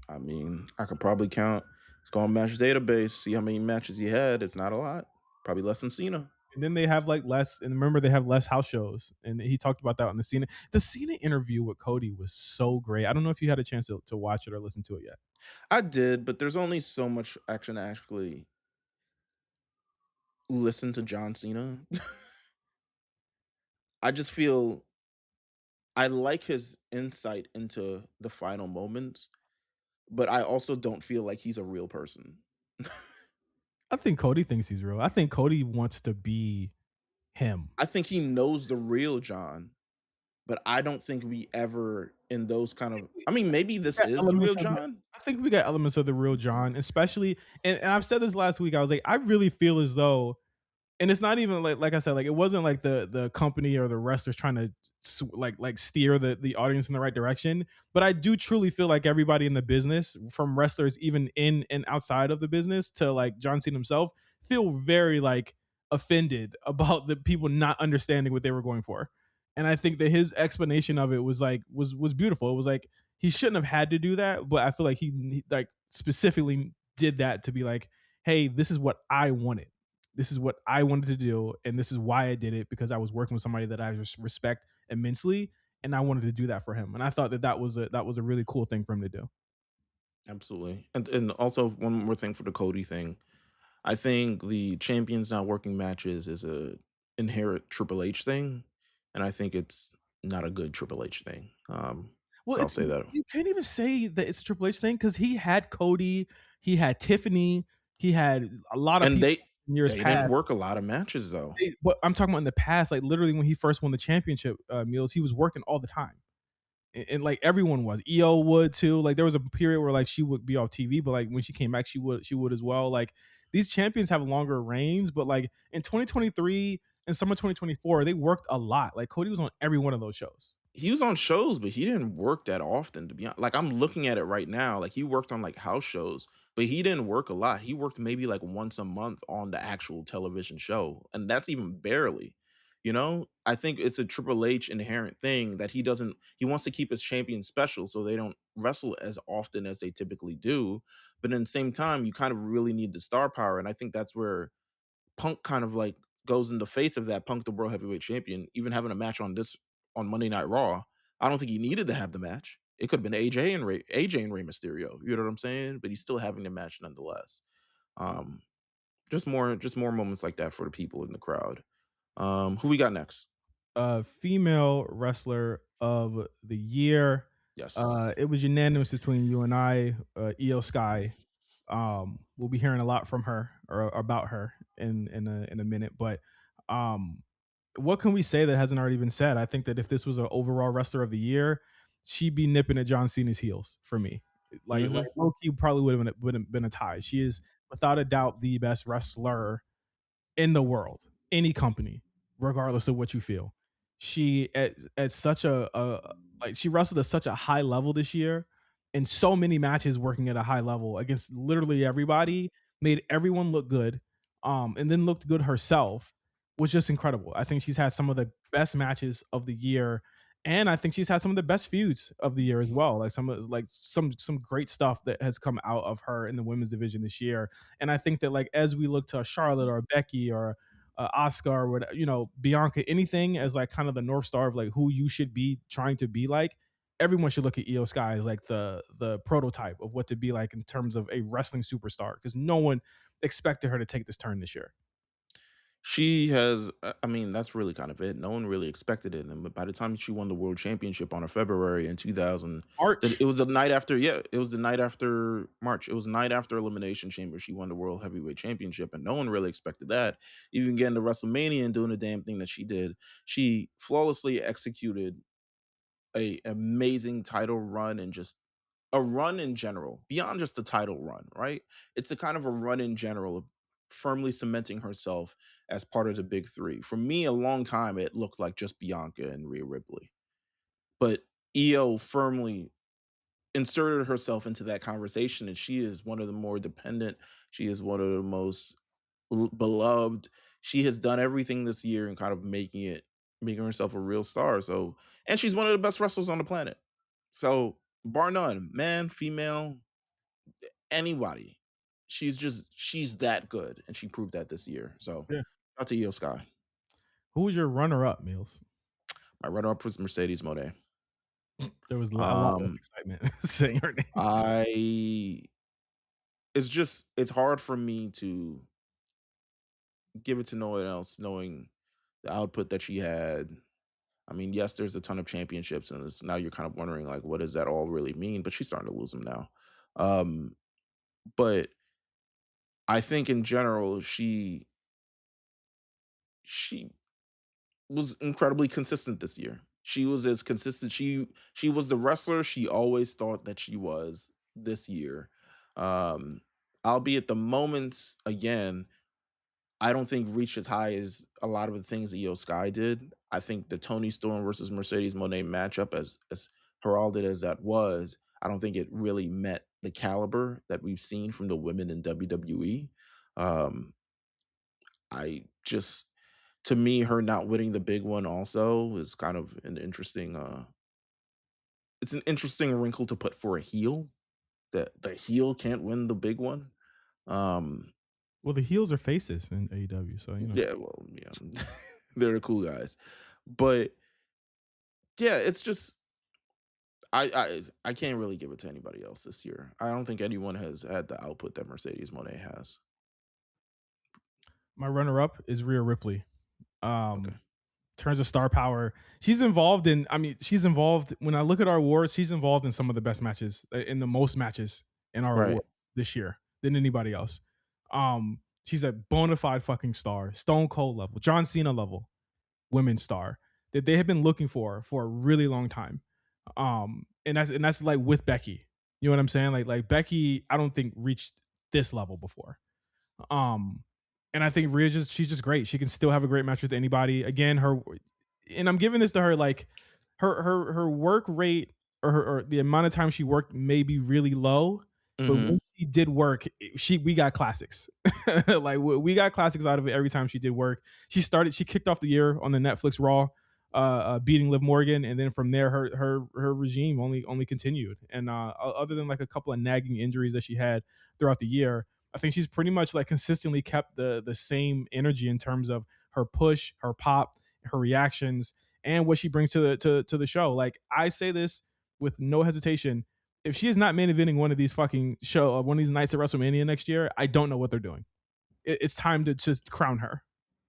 I mean, I could probably count let's go on Match Database, see how many matches he had, it's not a lot. Probably less than Cena. And then they have like less, and remember they have less house shows. And he talked about that on the Cena. The Cena interview with Cody was so great. I don't know if you had a chance to watch it or listen to it yet. I did, but there's only so much action to actually listen to John Cena. I just feel I like his insight into the final moments, but I also don't feel like he's a real person. I think Cody thinks he's real. I think Cody wants to be him. I think he knows the real John, but I don't think we ever in those kind of I mean, maybe this Got is the real elements of John. I think we got elements of the real John, especially and I've said this last week. I was like, I really feel as though and it's not even like I said, like it wasn't like the company or the wrestlers trying to steer the audience in the right direction. But I do truly feel like everybody in the business, from wrestlers even in and outside of the business to like John Cena himself, feel very like offended about the people not understanding what they were going for. And I think that his explanation of it was like was beautiful. It was like he shouldn't have had to do that, but I feel like he like specifically did that to be like, hey, this is what I wanted, this is what I wanted to do, and this is why I did it because I was working with somebody that I just respect immensely, and I wanted to do that for him. And I thought that that was a really cool thing for him to do. Absolutely. And also one more thing for the Cody thing. I think the champions not working matches is a inherent Triple H thing, and I think it's not a good Triple H thing. Well, So I'll it's say that. you can't even say that it's a Triple H thing because he had Cody, he had Tiffany, he had a lot of And people they in years they didn't past. work a lot of matches though. But I'm talking about in the past, like literally when he first won the championship, Meals, he was working all the time. And like everyone was. EO would too. Like there was a period where like she would be off TV, but like when she came back, she would as well. Like these champions have longer reigns, but like in 2023 and summer 2024, they worked a lot. Like Cody was on every one of those shows. He was on shows, but he didn't work that often, to be honest. Like, I'm looking at it right now, like, he worked on, like, house shows, but he didn't work a lot. He worked maybe, like, once a month on the actual television show, and that's even barely, you know? I think it's a Triple H inherent thing that he wants to keep his champions special so they don't wrestle as often as they typically do, but in the same time, you kind of really need the star power, and I think that's where Punk kind of like goes in the face of that. Punk, the world heavyweight champion, even having a match on Monday Night Raw. I don't think he needed to have the match. It could have been AJ and Rey Mysterio. You know what I'm saying? But he's still having the match nonetheless. Um, just more moments like that for the people in the crowd. Who we got next? Female wrestler of the year. Yes. It was unanimous between you and I. Io Sky. We'll be hearing a lot from her or about her in a minute. But um, what can we say that hasn't already been said? I think that if this was an overall wrestler of the year, she'd be nipping at John Cena's heels for me. Like Hmm. low key probably would have been a tie. She is without a doubt the best wrestler in the world, any company, regardless of what you feel. She at such a like she wrestled at such a high level this year in so many matches working at a high level against literally everybody, made everyone look good, and then looked good herself, was just incredible. I think she's had some of the best matches of the year, and I think she's had some of the best feuds of the year as well. Some great stuff that has come out of her in the women's division this year. And I think that like as we look to Charlotte or Becky or Oscar or what, Bianca, anything as like kind of the north star of like who you should be trying to be like. Everyone should look at Io Sky as like the prototype of what to be like in terms of a wrestling superstar because no one expected her to take this turn this year. She has, I mean, that's really kind of it. No one really expected it, and by the time she won the world championship on a February in 2000, that Arch. it was the night after. Yeah, it was the night after March. It was the night after Elimination Chamber. She won the world heavyweight championship, and no one really expected that. Even getting to WrestleMania and doing the damn thing that she did, she flawlessly executed a amazing title run and just a run in general, beyond just the title run, right? It's a kind of a run in general of firmly cementing herself as part of the big three. For me, a long time, it looked like just Bianca and Rhea Ripley. But Io firmly inserted herself into that conversation, and she is one of the more dependent. She is one of the most beloved. She has done everything this year and kind of making herself a real star. So, and she's one of the best wrestlers on the planet. So, bar none, man, female, anybody. She's that good, and she proved that this year. So, Yeah. out to Io Sky. Who was your runner up, Meals? My runner-up was Mercedes Monet. There was a lot less Um, excitement saying her name. I it's hard for me to give it to no one else, knowing the output that she had. I mean, yes, there's a ton of championships, and now you're kind of wondering like, what does that all really mean? But she's starting to lose them now. Um, but I think in general, she was incredibly consistent this year. She was as consistent. She was the wrestler she always thought that she was this year. Um, albeit the moments again, I don't think reached as high as a lot of the things that Io Sky did. I think the Tony Storm versus Mercedes Monet matchup, as heralded as that was, I don't think it really met the caliber that we've seen from the women in WWE. Um, I just to me, her not winning the big one also is kind of an interesting it's an interesting wrinkle to put for a heel, that the heel can't win the big one. Um Well, the heels are faces in AEW, so yeah, well, yeah. They're the cool guys. But yeah, it's just I can't really give it to anybody else this year. I don't think anyone has had the output that Mercedes Monet has. my runner up is Rhea Ripley. Okay. Um, terms of star power, she's involved in. I mean, she's involved. When I look at our awards, she's involved in some of the best matches, in the most matches in our Right. awards this year than anybody else. She's a bona fide fucking star, Stone Cold level, John Cena level, women's star that they have been looking for a really long time. And that's like with Becky. You know what I'm saying? Like Becky, I don't think reached this level before. Um, and I think she's just great. She can still have a great match with anybody. Again, and I'm giving this to her like her work rate or the amount of time she worked may be really low, but when Mhm. she did work, we got classics. Like we got classics out of it every time she did work. She kicked off the year on the Netflix Raw, beating Liv Morgan, and then from there her regime only continued. And other than like a couple of nagging injuries that she had throughout the year, I think she's pretty much like consistently kept the same energy in terms of her push, her pop, her reactions, and what she brings to the show. Like I say this with no hesitation. If she is not main eventing one of these fucking one of these nights at WrestleMania next year, I don't know what they're doing. It's time to just crown her.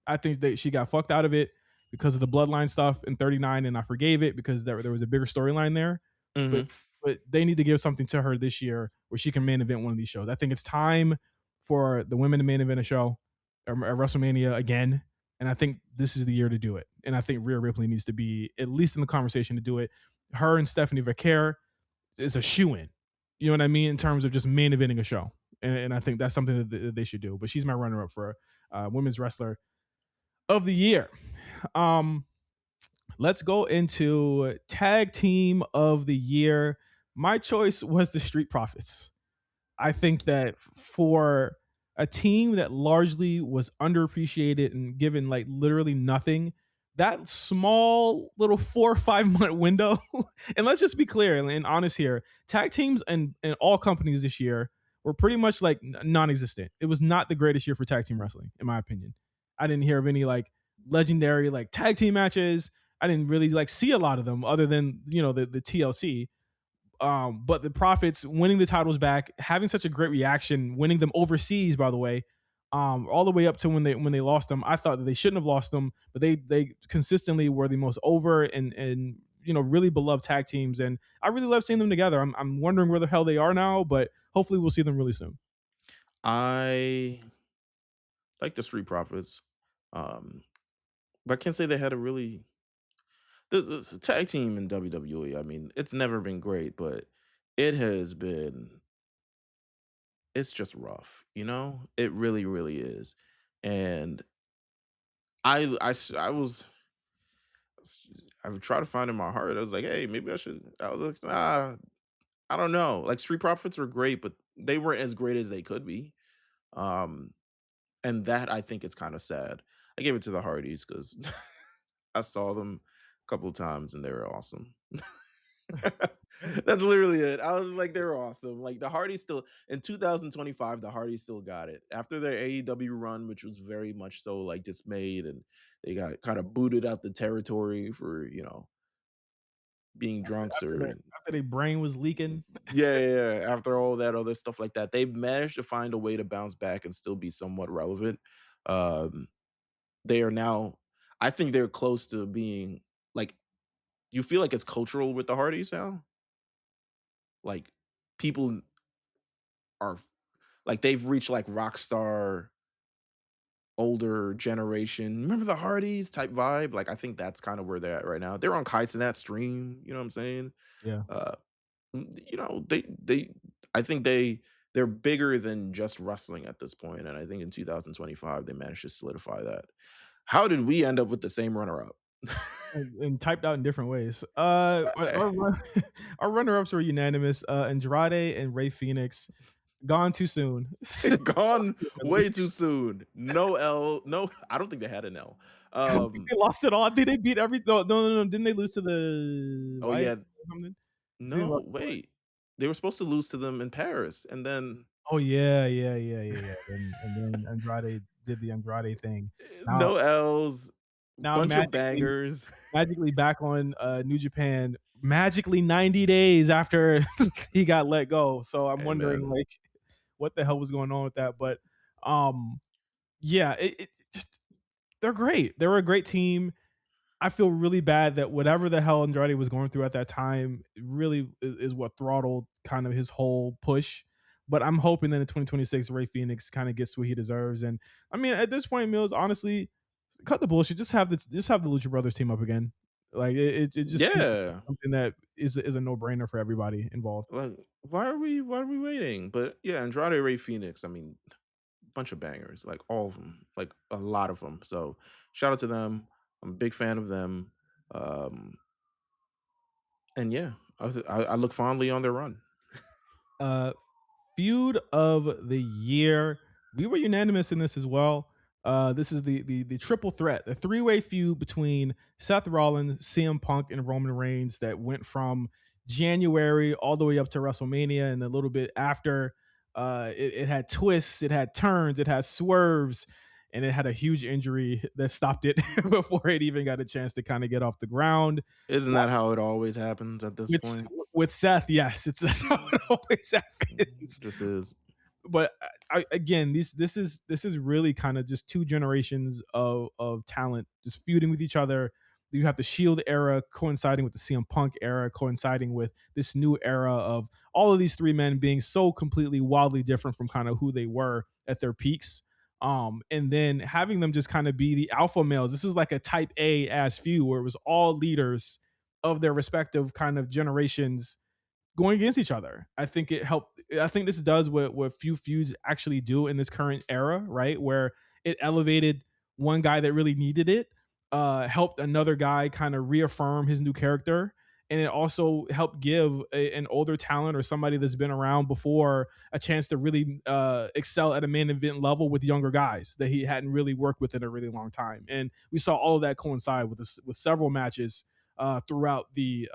I think that she got fucked out of it because of the bloodline stuff in 39, and I forgave it because there was a bigger storyline there. But Mhm. but they need to give something to her this year where she can main event one of these shows. I think it's time for the women to main event a show at WrestleMania again. And I think this is the year to do it. And I think Rhea Ripley needs to be at least in the conversation to do it. Her and Stephanie Vaquer is a shoe in. You know what I mean? In terms of just main eventing a show. and I think that's something that they should do. But she's my runner up for women's wrestler of the year. Um, let's go into tag team of the year. My choice was the Street Profits. I think that for a team that largely was underappreciated and given like literally nothing, that small little 4 or 5 month window, and let's just be clear and honest here, tag teams and all companies this year were pretty much like non-existent. It was not the greatest year for tag team wrestling, in my opinion. I didn't hear of any like legendary like tag team matches. I didn't really like see a lot of them other than the TLC. But the Profits winning the titles back, having such a great reaction, winning them overseas, by the way, all the way up to when they lost them. I thought that they shouldn't have lost them, but they consistently were the most over and really beloved tag teams, and I really love seeing them together. I'm wondering where the hell they are now, but hopefully we'll see them really soon. I like the Street Profits, um, but I can't say they had a really the tag team in WWE. I mean, it's never been great, but it has been. It's just rough, you know. It really, really is, and I was I would try to find in my heart. I was like, hey, maybe I should. I was like, I don't know. Like Street Profits were great, but they weren't as great as they could be. Um, and that I think is kind of sad. I gave it to the Hardys because I saw them a couple of times and they were awesome. That's literally it. I was like, they were awesome. Like the Hardys still in 2025, the Hardys still got it after their AEW run, which was very much so like dismayed, and they got kind of booted out the territory for being drunks After or that, after their brain was leaking. yeah, yeah, yeah. After all that other stuff like that, they've managed to find a way to bounce back and still be somewhat relevant. Um, they are now, I think they're close to being like, you feel like it's cultural with the Hardys now. Like people are like they've reached like rock star older generation. Remember the Hardys type vibe? Like I think that's kind of where they're at right now. They're on Kaizenat stream. You know what I'm saying? Yeah. Uh, they I think they're bigger than just wrestling at this point, and I think in 2025 they managed to solidify that. How did we end up with the same runner up? And typed out in different ways. Our runner-ups were unanimous. Andrade and Ray Phoenix gone too soon. Gone way too soon. No L. No, I don't think they had an L. I don't think they lost it all. Did they beat every? No, no, no, no. Didn't they lose to the Oh White yeah, or something? They no, lost to the White. wait. They were supposed to lose to them in Paris, and then Oh yeah, yeah, yeah, yeah, yeah. And then Andrade did the Andrade thing. Now, no L's, now bunch of bangers. magically back on New Japan. Magically 90 days after he got let go. So I'm wondering Amen. like what the hell was going on with that. But um, yeah, it just, they're great. They were a great team. I feel really bad that whatever the hell Andrade was going through at that time really is what throttled kind of his whole push. But I'm hoping that in 2026, Ray Phoenix kind of gets what he deserves. And I mean, at this point, Mills, honestly, cut the bullshit. Just have the Lucha Brothers team up again. Like it just seems like Yeah. something that is a no brainer for everybody involved. Like, why are we waiting? But yeah, Andrade Ray Phoenix, I mean, bunch of bangers, like all of them, like a lot of them. So shout out to them. I'm a big fan of them. Um, and yeah, I look fondly on their run. Uh, Feud of the year. We were unanimous in this as well. This is the triple threat, the three-way feud between Seth Rollins, CM Punk, and Roman Reigns that went from January all the way up to WrestleMania and a little bit after. It had twists, it had turns, it had swerves, and it had a huge injury that stopped it before it even got a chance to kind of get off the ground. Isn't that how it always happens at this With point? with Seth, yes, it's that's how it always happens. This is But again, this is really kind of just two generations of talent just feuding with each other. You have the Shield era coinciding with the CM Punk era, coinciding with this new era of all of these three men being so completely wildly different from kind of who they were at their peaks. And then having them just kind of be the alpha males. This was like a type A ass feud where it was all leaders of their respective kind of generations going against each other. I think it helped. I think this does what few feuds actually do in this current era, right? Where it elevated one guy that really needed it, helped another guy kind of reaffirm his new character, and it also helped give an older talent or somebody that's been around before a chance to really excel at a main event level with younger guys that he hadn't really worked with in a really long time. And we saw all of that coincide with this, with several matches throughout the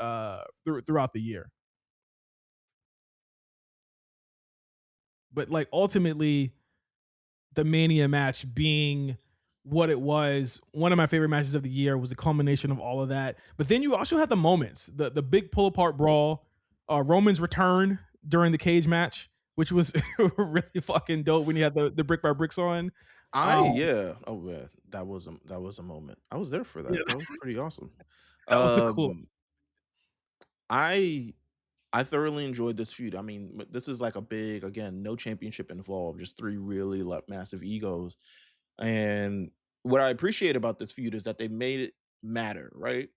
year. But like ultimately, the Mania match being what it was, one of my favorite matches of the year was the culmination of all of that. But then you also had the moments, the big pull apart brawl, Roman's return during the cage match, which was really fucking dope when he had the brick by bricks on. I Um, yeah. Oh yeah, that was a moment. I was there for yeah, that. That was pretty awesome. that was a cool. Um, I I thoroughly enjoyed this feud. I mean, this is like a big, again, no championship involved, just three really like massive egos. And what I appreciate about this feud is that they made it matter, right?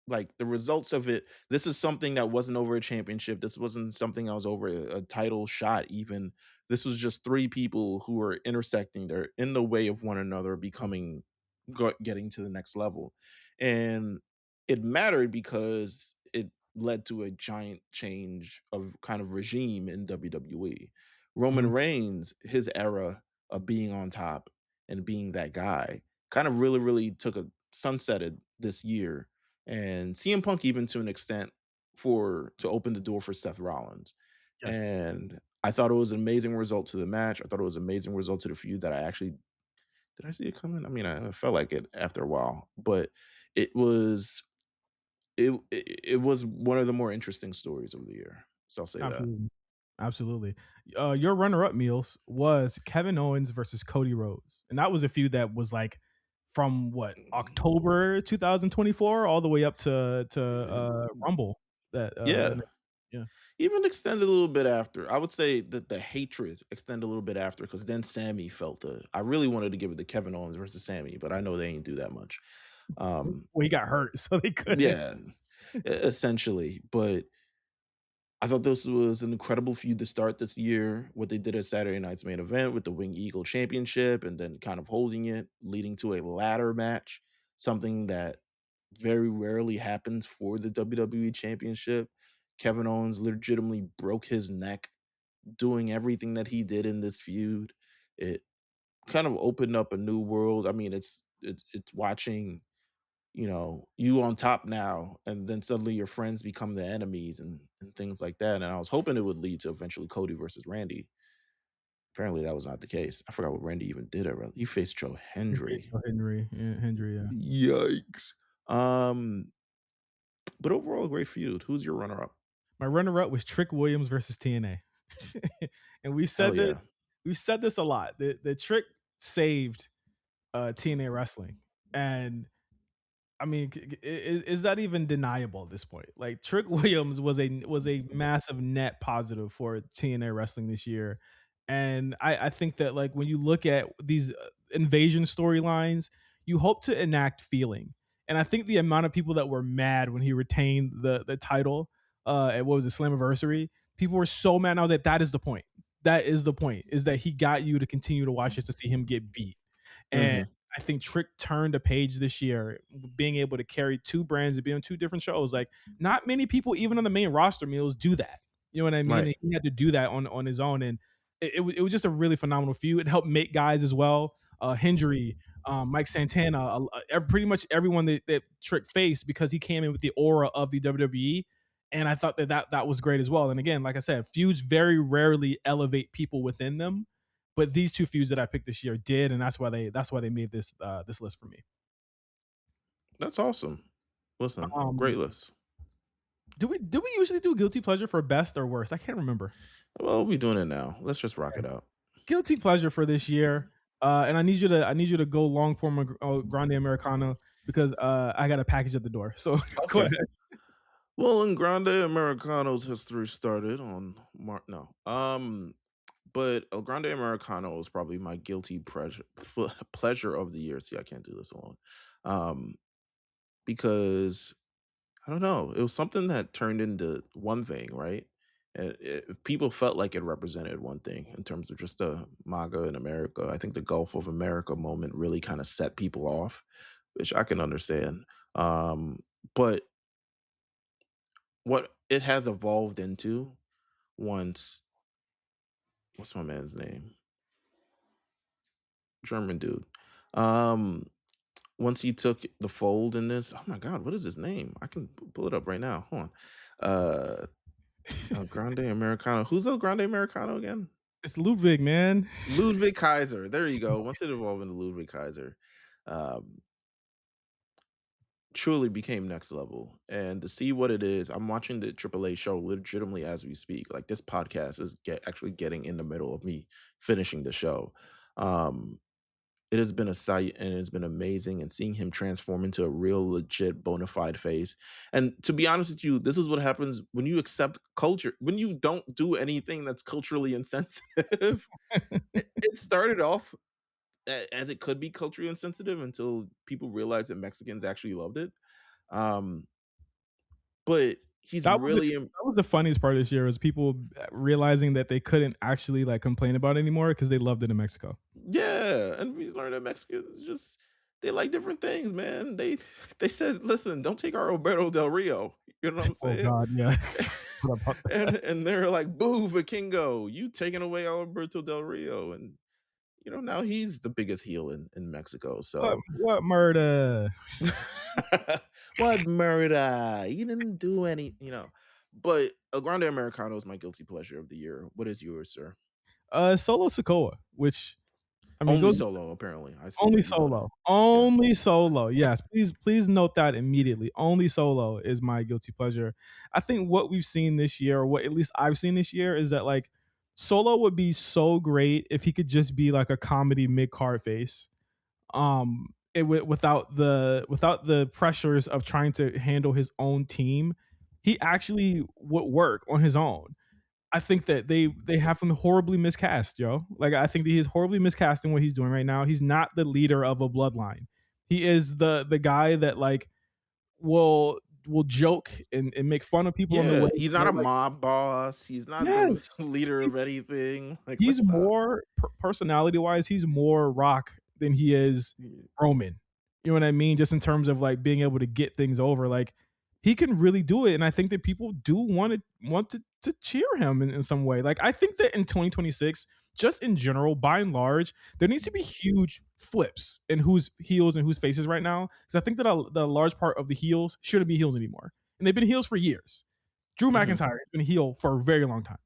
Like the results of it. This is something that wasn't over a championship. This wasn't something that was over a title shot, even. This was just three people who were intersecting. They're in the way of one another, becoming, getting to the next level. And it mattered because it led to a giant change of kind of regime in WWE. Roman Mhm, Reigns, his era of being on top and being that guy kind of really, really took a sunsetted this year. And CM Punk, even to an extent, for to open the door for Seth Rollins. yes, And I thought it was an amazing result to the match. I thought it was an amazing result to the feud that I actually did I see it coming? I mean, I felt like it after a while, but it was it was one of the more interesting stories of the year. So I'll say that. absolutely. Absolutely. Your runner-up meals was Kevin Owens versus Cody Rhodes, and that was a feud that was like from what October 2024 all the way up to Mm, Rumble. yeah. Yeah, Even extended a little bit after. I would say that the hatred extended a little bit after because then Sammy felt it. I really wanted to give it to Kevin Owens versus Sammy, but I know they ain't do that much. Um, well, he got hurt, so they couldn't. yeah, essentially. But I thought this was an incredible feud to start this year. What they did at Saturday night's main event with the Wing Eagle Championship and then kind of holding it, leading to a ladder match, something that very rarely happens for the WWE Championship. Kevin Owens legitimately broke his neck doing everything that he did in this feud. It kind of opened up a new world. I mean, it's watching, you on top now, and then suddenly your friends become the enemies and things like that. And I was hoping it would lead to eventually Cody versus Randy. Apparently, that was not the case. I forgot what Randy even did. He faced Joe He faced Hendry. Henry, yeah, Hendry, yeah. Yikes. Um, but overall, a great feud. Who's your runner up? My runner-up was Trick Williams versus TNA. And Hell yeah. we've said this a lot. The Trick saved, TNA wrestling, and I mean, is that even deniable at this point? Like Trick Williams was a massive net positive for TNA wrestling this year, and I think that like when you look at these invasion storylines, you hope to enact feeling, and I think the amount of people that were mad when he retained the title at what was it, Slammiversary, people were so mad. And I was like, that is the point. That is the point. Is that he got you to continue to watch this to see him get beat, and Hmm. I think Trick turned a page this year, being able to carry two brands and be on two different shows. Like, not many people, even on the main roster meals, do that. You know what I mean? Right. And he had to do that on his own, and it was just a really phenomenal feud. It helped make guys as well. Hendry, Mike Santana, pretty much everyone that Trick faced because he came in with the aura of the WWE. And I thought that was great as well. And again, like I said, feuds very rarely elevate people within them, but these two feuds that I picked this year did, and that's why they made this list for me. That's awesome. Listen, great Um, list. do we usually do guilty pleasure for best or worst? I can't remember. Well, we doing it now. Let's just rock it out. Guilty pleasure for this year, and I need you to go long form grande americano because I got a package at the door. So go Okay. ahead. Well, in Grande Americano's history started on no. But El Grande Americano is probably my guilty pleasure of the year. See, I can't do this alone. Um, because I don't know, it was something that turned into one thing, right? If people felt like it represented one thing in terms of just the MAGA in America. I think the Gulf of America moment really kind of set people off, which I can understand. But what it has evolved into once, what's my man's name? German dude. Um, Once he took the fold in this, oh my god, what is his name? I can pull it up right now. Hold on. Uh, El Grande Americano. Who's El Grande Americano again? It's Ludwig, man. Ludwig Kaiser. There you go. Once it evolved into Ludwig Kaiser, um, truly became next level. And to see what it is, I'm watching the AAA show legitimately as we speak. Like this podcast is actually getting in the middle of me finishing the show. Um, it has been a sight and it's been amazing and seeing him transform into a real legit bona fide face. And to be honest with you, this is what happens when you accept culture, when you don't do anything that's culturally insensitive. It started off as it could be culturally insensitive until people realized that Mexicans actually loved it. Um, but he's That was the really funniest part of this year was people realizing that they couldn't actually like complain about it anymore because they loved it in Mexico. yeah, and we learned that Mexicans just they like different things, man. They said, "Listen, don't take our Roberto Del Rio." You know what I'm Oh saying? God, yeah. What about that? And they're like, "Boo, Vikingo! You taking away Alberto Del Rio?" And now he's the biggest heel in Mexico. So What murder? what murder? He didn't do any, But El Grande Americano is my guilty pleasure of the year. What is yours, sir? Solo Sokoa, which I mean Only goes solo, apparently. I see only that. You know that. solo. Yes. Only solo. Yes, please note that immediately. Only solo is my guilty pleasure. I think what we've seen this year, or what at least I've seen this year, is that like Solo would be so great if he could just be like a comedy mid card face. Without the pressures of trying to handle his own team, he actually would work on his own. I think that they have him horribly miscast, yo. Like I think that he's horribly miscast in what he's doing right now. He's not the leader of a bloodline. He is the guy that like will joke and make fun of people on the way. Yeah. He's not But a like, mob boss. He's not the yes, leader of anything. Like, he's let's stop. more personality wise, he's more Rock than he is Yeah. Roman. You know what I mean? Just in terms of like being able to get things over. Like he can really do it. And I think that people do want to cheer him in some way. Like I think that in 2026, just in general, by and large, there needs to be huge flips in who's heels and who's faces right now. Because I think that the large part of the heels shouldn't be heels anymore. And they've been heels for years. Drew Mhm. McIntyre has been a heel for a very long time.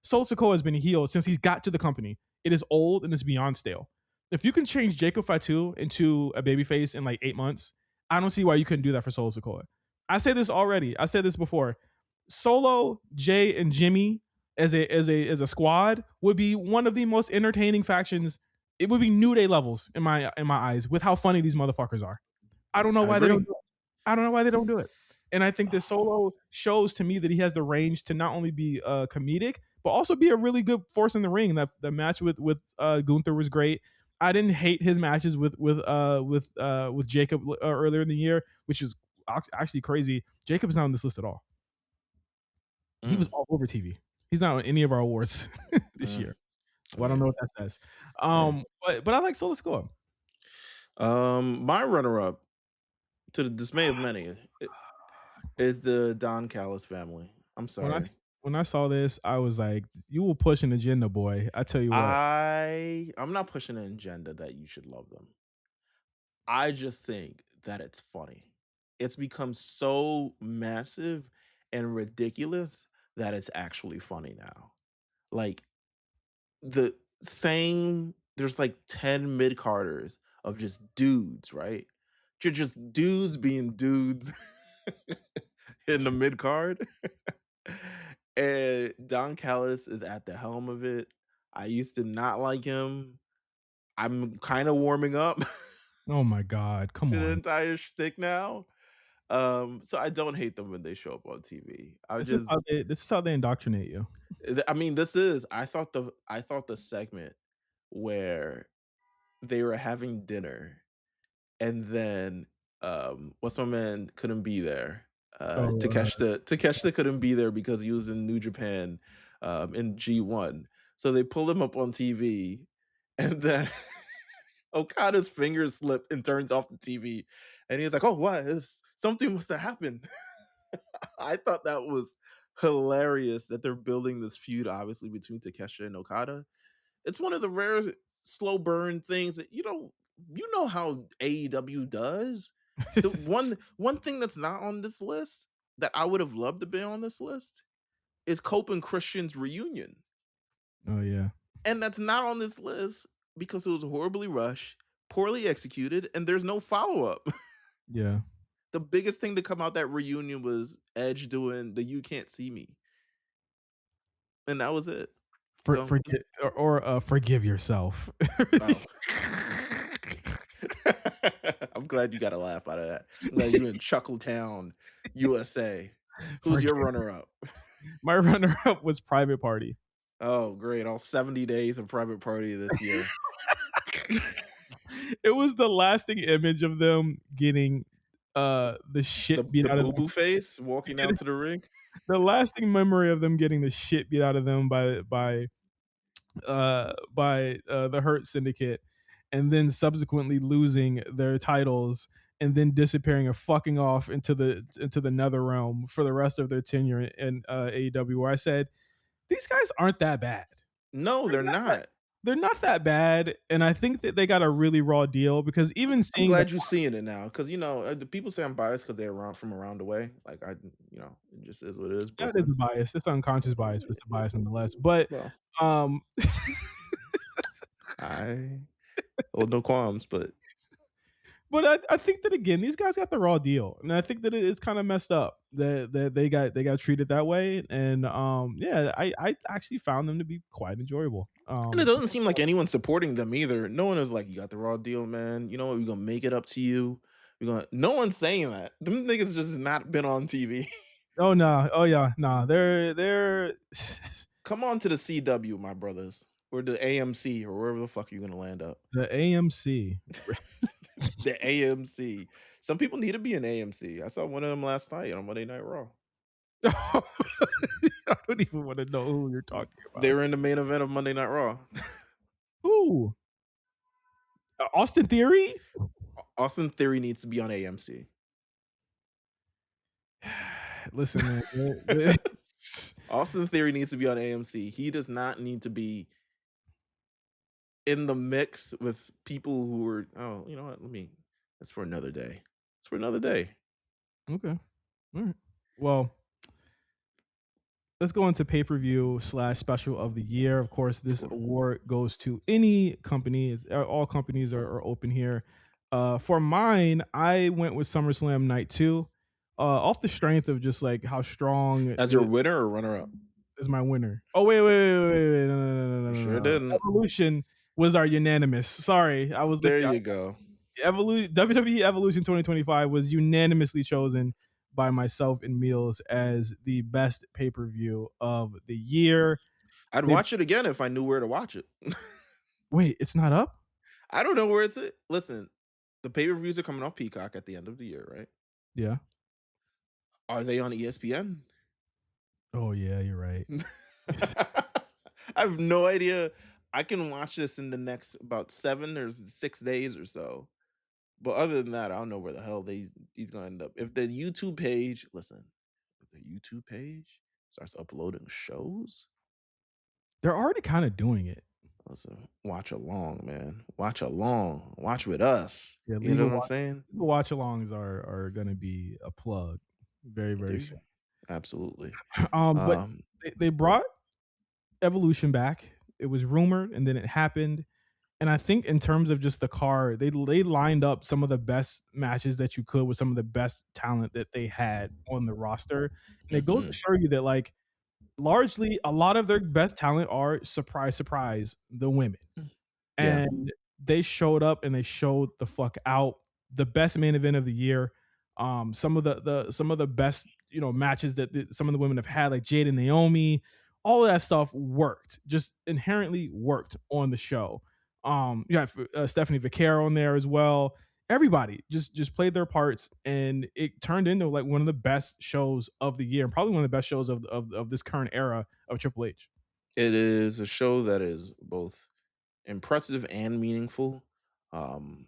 Sol Sikoa has been a heel since he's got to the company. It is old and it's beyond stale. If you can change Jacob Fatu into a babyface in like 8 months, I don't see why you couldn't do that for Solo Sikoa. I said this already. I said this before. Solo, Jay, and Jimmy as a squad would be one of the most entertaining factions. It would be New Day levels in my eyes with how funny these motherfuckers are. I don't know I why they don't agree. do it. I don't know why they don't do it. And I think that Solo shows to me that he has the range to not only be comedic, but also be a really good force in the ring. That the match with Gunther was great. I didn't hate his matches with Jacob earlier in the year, which is actually crazy. Jacob is not on this list at all. He was Mm, all over TV. He's not on any of our awards this mm, year. Well, I don't yeah, know what that says. yeah. But I like Solo Sikoa. My runner-up, to the dismay of many, is the Don Callis family. I'm When I sorry. when I saw this, I was like, "You will push an agenda, boy." I tell you what. I'm not pushing an agenda that you should love them. I just think that it's funny. It's become so massive and ridiculous that it's actually funny now. Like the same there's like 10 mid-carders of just dudes, right? Just dudes being dudes in the mid-card. And Don Callis is at the helm of it. I used to not like him. I'm kind of warming up Oh my god, come to the on. entire shtick now. So I don't hate them when they show up on TV. This is how they indoctrinate you. I mean, this is I thought the segment where they were having dinner and then what's my man couldn't be there. Oh, Takeshita couldn't be there because he was in New Japan, in G1. So they pulled him up on TV, and then Okada's finger slipped and turns off the TV, and he was like, "Oh, what? Something must have happened." I thought that was hilarious that they're building this feud, obviously between Takeshita and Okada. It's one of the rare slow burn things that you know how AEW does. The one thing that's not on this list that I would have loved to be on this list is Cope and Christian's reunion. oh yeah, And that's not on this list because it was horribly rushed, poorly executed, and there's no follow-up. yeah. The biggest thing to come out that reunion was Edge doing the "You Can't See Me," and that was it. So, Forget or forgive yourself. oh. I'm glad you got a laugh out of that. I'm glad you in Chuckletown, USA. Who's your Forgive. runner-up? My runner up was Private Party. Oh, great. All 70 days of Private Party this year. It was the lasting image of them getting the The shit beat the out of them. boo-boo face walking out to the ring. The lasting memory of them getting the shit beat out of them by the Hurt Syndicate, and then subsequently losing their titles and then disappearing and fucking off into the nether realm for the rest of their tenure in AEW. Where I said these guys aren't that bad. No, They're they're not that, not. they're not that bad, and I think that they got a really raw deal because even I'm seeing the glad you're seeing it now because, the people say I'm biased because they're around from around the way. Like, it just is what it is, that is Brooklyn. a bias. It's unconscious bias, but it's a bias nonetheless. But Well, um, I hold no qualms, but but I think that again, these guys got the raw deal, and I think that it is kind of messed up that they got treated that way. And yeah, I actually found them to be quite enjoyable. and it doesn't seem like anyone's supporting them either. No one is like, "You got the raw deal, man. You know what? We're gonna make it up to you. We're gonna." No one's saying that. Them niggas just not been on TV. Oh no, oh yeah, nah, they're Come on to the CW, my brothers, or the AMC, or wherever the fuck you're gonna land up. the AMC. The AMC. Some people need to be in AMC. I saw one of them last night on Monday Night Raw. I don't even want to know who you're talking They about. were in the main event of Monday Night Raw. Who? Austin Theory? Austin Theory needs to be on AMC. Listen, man. Austin Theory needs to be on AMC. He does not need to be in the mix with people who are. Oh, you know what? That's for another day. It's for another day. Okay. All right. Well, let's go into pay-per-view slash special of the year. Of course, this For award goes to any company. All companies are open here. For mine, I went with SummerSlam Night 2. Off the strength of just like how strong as your winner or runner up. is my winner. Oh wait. No, You sure didn't. Evolution was our unanimous. Sorry, I was There looking. you go. WWE Evolution 2025 was unanimously chosen by myself and Meelz as the best pay-per-view of the year. I'd They watch it again if I knew where to watch it. Wait, it's not up? I don't know where it's at. Listen, the pay-per-views are coming off Peacock at the end of the year, right? Yeah. Are they on ESPN? Oh yeah, you're right. I have no idea. I can watch this in the next about 7 or 6 days or so. But other than that, I don't know where the hell he's gonna end up. If the YouTube page, listen, if the YouTube page starts uploading shows, They're already kind of doing it. listen, watch along, man. Watch along. Watch with us. Yeah, You know what I'm saying? legal watch-alongs are going to be a plug very very There you soon. go. Absolutely. But Um, they brought Evolution back. It was rumored, and then it happened. And I think in terms of just the card, they lined up some of the best matches that you could with some of the best talent that they had on the roster. And it goes to mhm. show you that like largely a lot of their best talent are surprise the women. Yeah. And they showed up and they showed the fuck out. The best main event of the year. Some of the best matches that some of the women have had, like Jade and Naomi. All of that stuff worked, just inherently worked on the show. You have Stephanie Vaquero on there as well. everybody just played their parts, and it turned into like one of the best shows of the year, and probably one of the best shows of this current era of Triple H. It is a show that is both impressive and meaningful. Um,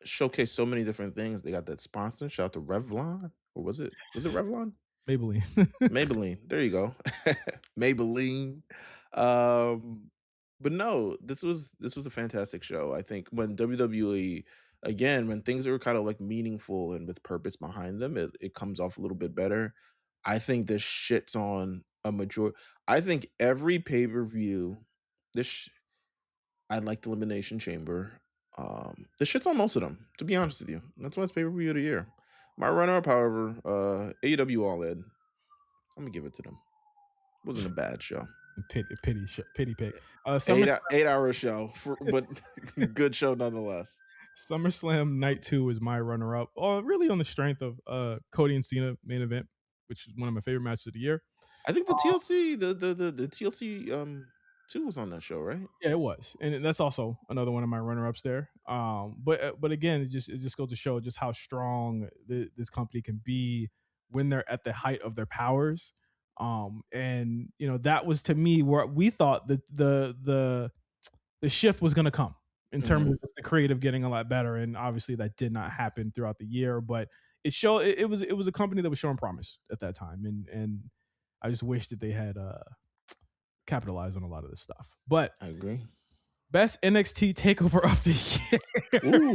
Showcase so many different things. They got that sponsor. Shout out to Revlon, or was it Revlon? Maybelline. Maybelline. There you go. Maybelline. Um, but no, this was a fantastic show. I think when WWE, again, when things are kind of like meaningful and with purpose behind them, it comes off a little bit better. I think this shits on a major. I think every pay-per-view, this sh- I like the Elimination Chamber. This shit's on most of them, to be honest with you. That's why it's pay-per-view of the year. My runner-up, however, AEW All In. I'm gonna give it to them. Wasn't a bad show. Pity pick. Eight SummerSlam, 8 hour show, but good show nonetheless. SummerSlam Night 2 is my runner up. Really on the strength of Cody and Cena main event, which is one of my favorite matches of the year. I think the TLC, the TLC two was on that show, right? Yeah, it was, and that's also another one of my runner-ups there. But again, it just goes to show just how strong this company can be when they're at the height of their powers. And that was to me where we thought that the shift was going to come in terms Hmm. of the creative getting a lot better, and obviously that did not happen throughout the year. But it was a company that was showing promise at that time, and I just wish that they had capitalized on a lot of this stuff. But I agree. best NXT takeover of the Ooh,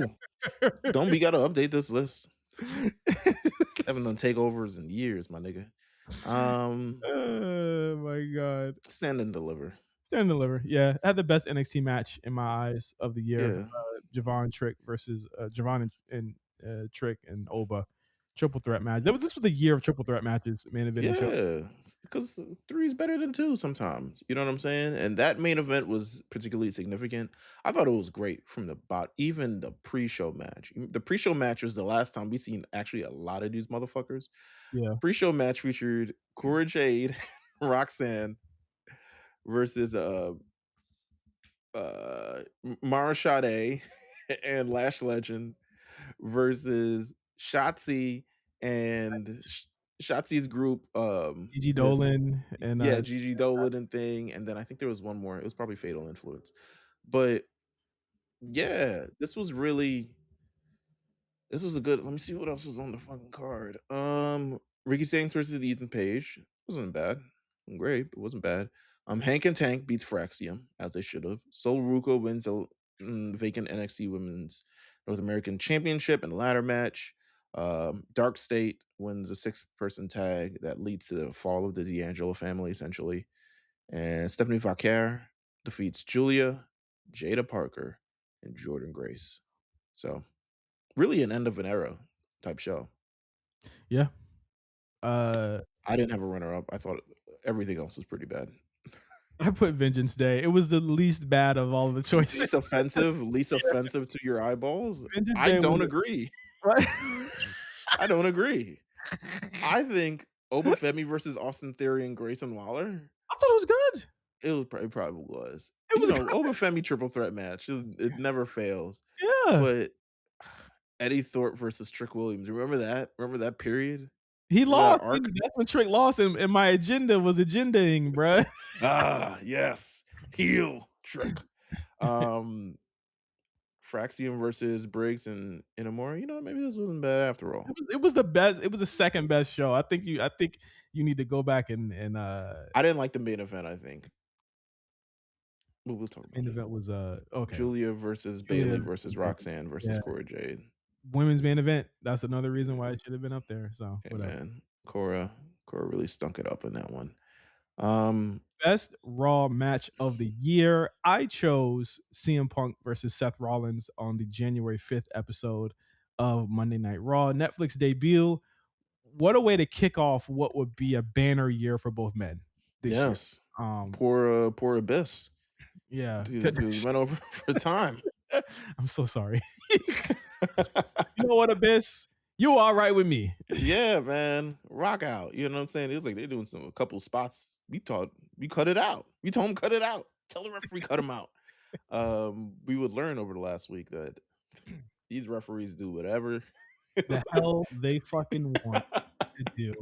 year. don't be gotta update this list. Haven't done takeovers in years, my nigga. Um, Oh my god. Stand and Deliver. Stand and deliver. Yeah. I had the best NXT match in my eyes of the year. Yeah, Javon Trick versus Javon and Trick and Oba. Triple threat match. This was the year of triple threat matches, main event and show. yeah, because three is better than two sometimes. You know what I'm saying? And that main event was particularly significant. I thought it was great from the bot. Even the pre-show match. The pre-show match was the last time we seen actually a lot of these motherfuckers. Yeah. Pre-show match featured Cora Jade, Roxanne versus Mara Sade and Lash Legend versus Shotzi and Shotzi's group, Gigi with Dolan and yeah, Gigi Dolan and thing, and then I think there was one more. It was probably Fatal Influence, but yeah, this was a good. Let me see what else was on the fucking card. Ricky Stanks versus Ethan Page wasn't bad, great, but wasn't bad. Hank and Tank beats Fraxium as they should have. Sol Ruco wins the vacant NXT Women's North American Championship in a ladder match. Dark State wins a six-person tag that leads to the fall of the D'Angelo family, essentially. And Stephanie Vaquer defeats Julia, Jada Parker, and Jordan Grace. So really an end of an era type show. yeah. Uh I didn't have a runner up. I thought everything else was pretty bad. I put Vengeance Day. It was the least bad of all the choices. Least offensive to your eyeballs. Vengeance I Day don't was agree. right. I don't agree. I think Obafemi versus Austin Theory and Grayson Waller. I thought it was good. It probably was. It You was know, good. Obafemi triple threat match. It never fails. Yeah. But Eddie Thorpe versus Trick Williams. Remember that? Remember that period? He Remember that lost. arc? That's when Trick lost, and my agenda was agendaing, bruh. Ah, yes. Heel Trick. Um Fraxium versus Briggs and Inamura. You know, maybe this wasn't bad after all. It was the best. It was the second best show. I think you need to go back and I didn't like the main event, I think. But we'll talk the about main it. event was okay. Julia versus Julia, Bailey versus yeah, Roxanne versus yeah. Cora Jade. Women's main event. That's another reason why it should have been up there. So Hey whatever. man, Cora really stunk it up in that one. Um, Best Raw match of the year. I chose CM Punk versus Seth Rollins on the January 5th episode of Monday Night Raw. Netflix debut. What a way to kick off what would be a banner year for both men this year. yes. Um, Poor Abyss. yeah. He went over for time. I'm so sorry. You know what, Abyss? You all right with me. Yeah, man. Rock out. You know what I'm saying? It was like they're doing a couple spots. We cut it out. We told him cut it out. Tell the referee cut him out. We would learn over the last week that these referees do whatever. the hell they fucking want to do.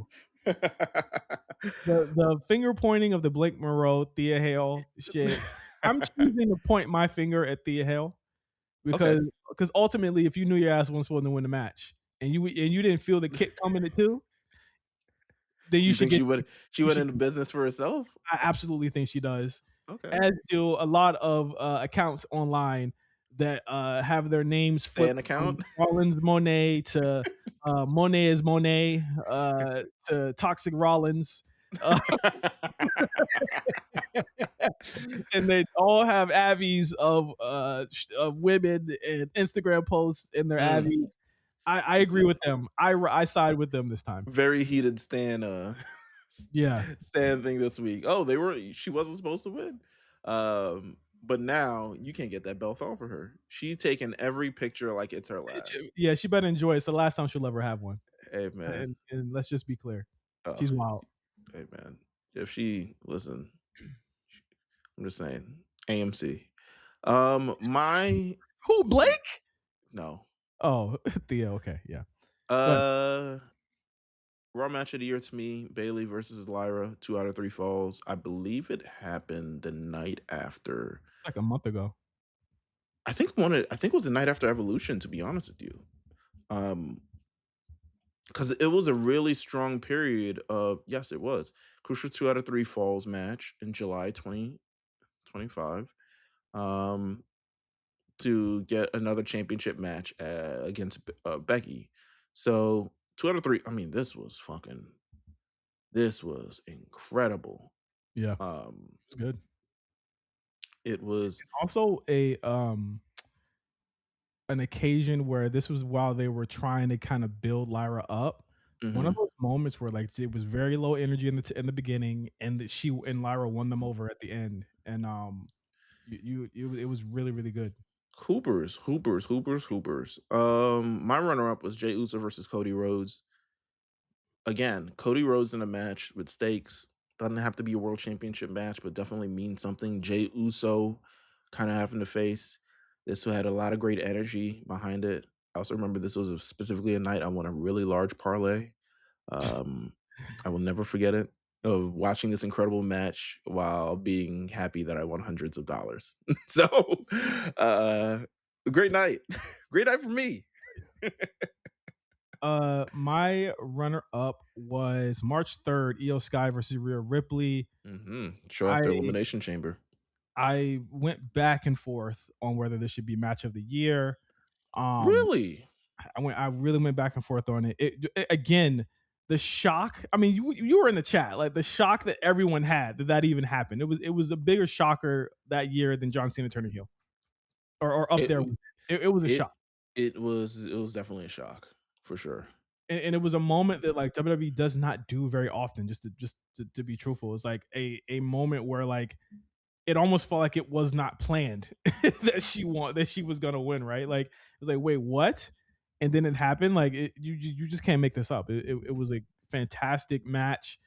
The finger pointing of the Blake Monroe, Thea Hale shit. I'm choosing to point my finger at Thea Hale Okay. because ultimately, if you knew your ass wasn't supposed to win the match and you didn't feel the kick coming at two, then you You should think get she you went should. into business for herself? I absolutely think she does, Okay. as do a lot of accounts online that have their names flipped Fan from account? Rollins Monet to Monet is Monet to Toxic Rollins. Uh, and they all have avies of women and Instagram posts in their Mm, avies. I it's agree a with them. I side with them this time. very heated s Yeah, Stan thing this week. Oh, she wasn't supposed to win. But now you can't get that belt off of her. She's taking every picture like it's her last. yeah. She better enjoy it. It's the last time she'll ever have one. Hey, man. And let's just be clear, Oh, she's wild. hey, man. If she listen, I'm just saying, AMC. My Who, Blake? no. Oh, Theo. Okay, yeah. Go ahead. Uh, Raw match of the year to me, Bailey versus Lyra, 2 out of 3 falls. I believe it happened the night after. Like a month ago. I think it was the night after Evolution, to be honest with you. Um, because it was a really strong period of yes, it was. Crucial 2 out of 3 falls match in July 2025. Um, to get another championship match against Becky. So 2 out of 3. I mean, this was incredible. Yeah, Um, it's good. it was Also, a an occasion where this was while they were trying to kind of build Lyra up. One of mhm. those moments where like it was very low energy in the beginning, and that she and Lyra won them over at the end, and it was really really good. Hoopers, hoopers, hoopers, hoopers. My runner-up was Jey Uso versus Cody Rhodes. Again, Cody Rhodes in a match with stakes. Doesn't have to be a world championship match, but definitely means something. Jey Uso kind of having to face. This had a lot of great energy behind it. I also remember this was specifically a night I won a really large parlay. Um, I will never forget it. Of watching this incredible match while being happy that I won hundreds of dollars. So, uh, great night. Great night for me. My runner up was March 3rd, Io Sky versus Rhea Ripley. Show I off their elimination chamber. I went back and forth on whether this should be match of the year. Um, Really? I really went back and forth on it. Again, the shock. I mean, you were in the chat, like the shock that everyone had that even happened. It was a bigger shocker that year than John Cena turning heel, or up It there. w With it was a it shock, it was definitely a shock, for sure. and it was a moment that like WWE does not do very often. To be truthful, it's like a moment where like it almost felt like it was not planned that she was gonna win, right? Like it was like, wait, what? And then it happened. Like you just can't make this up. It was a fantastic match.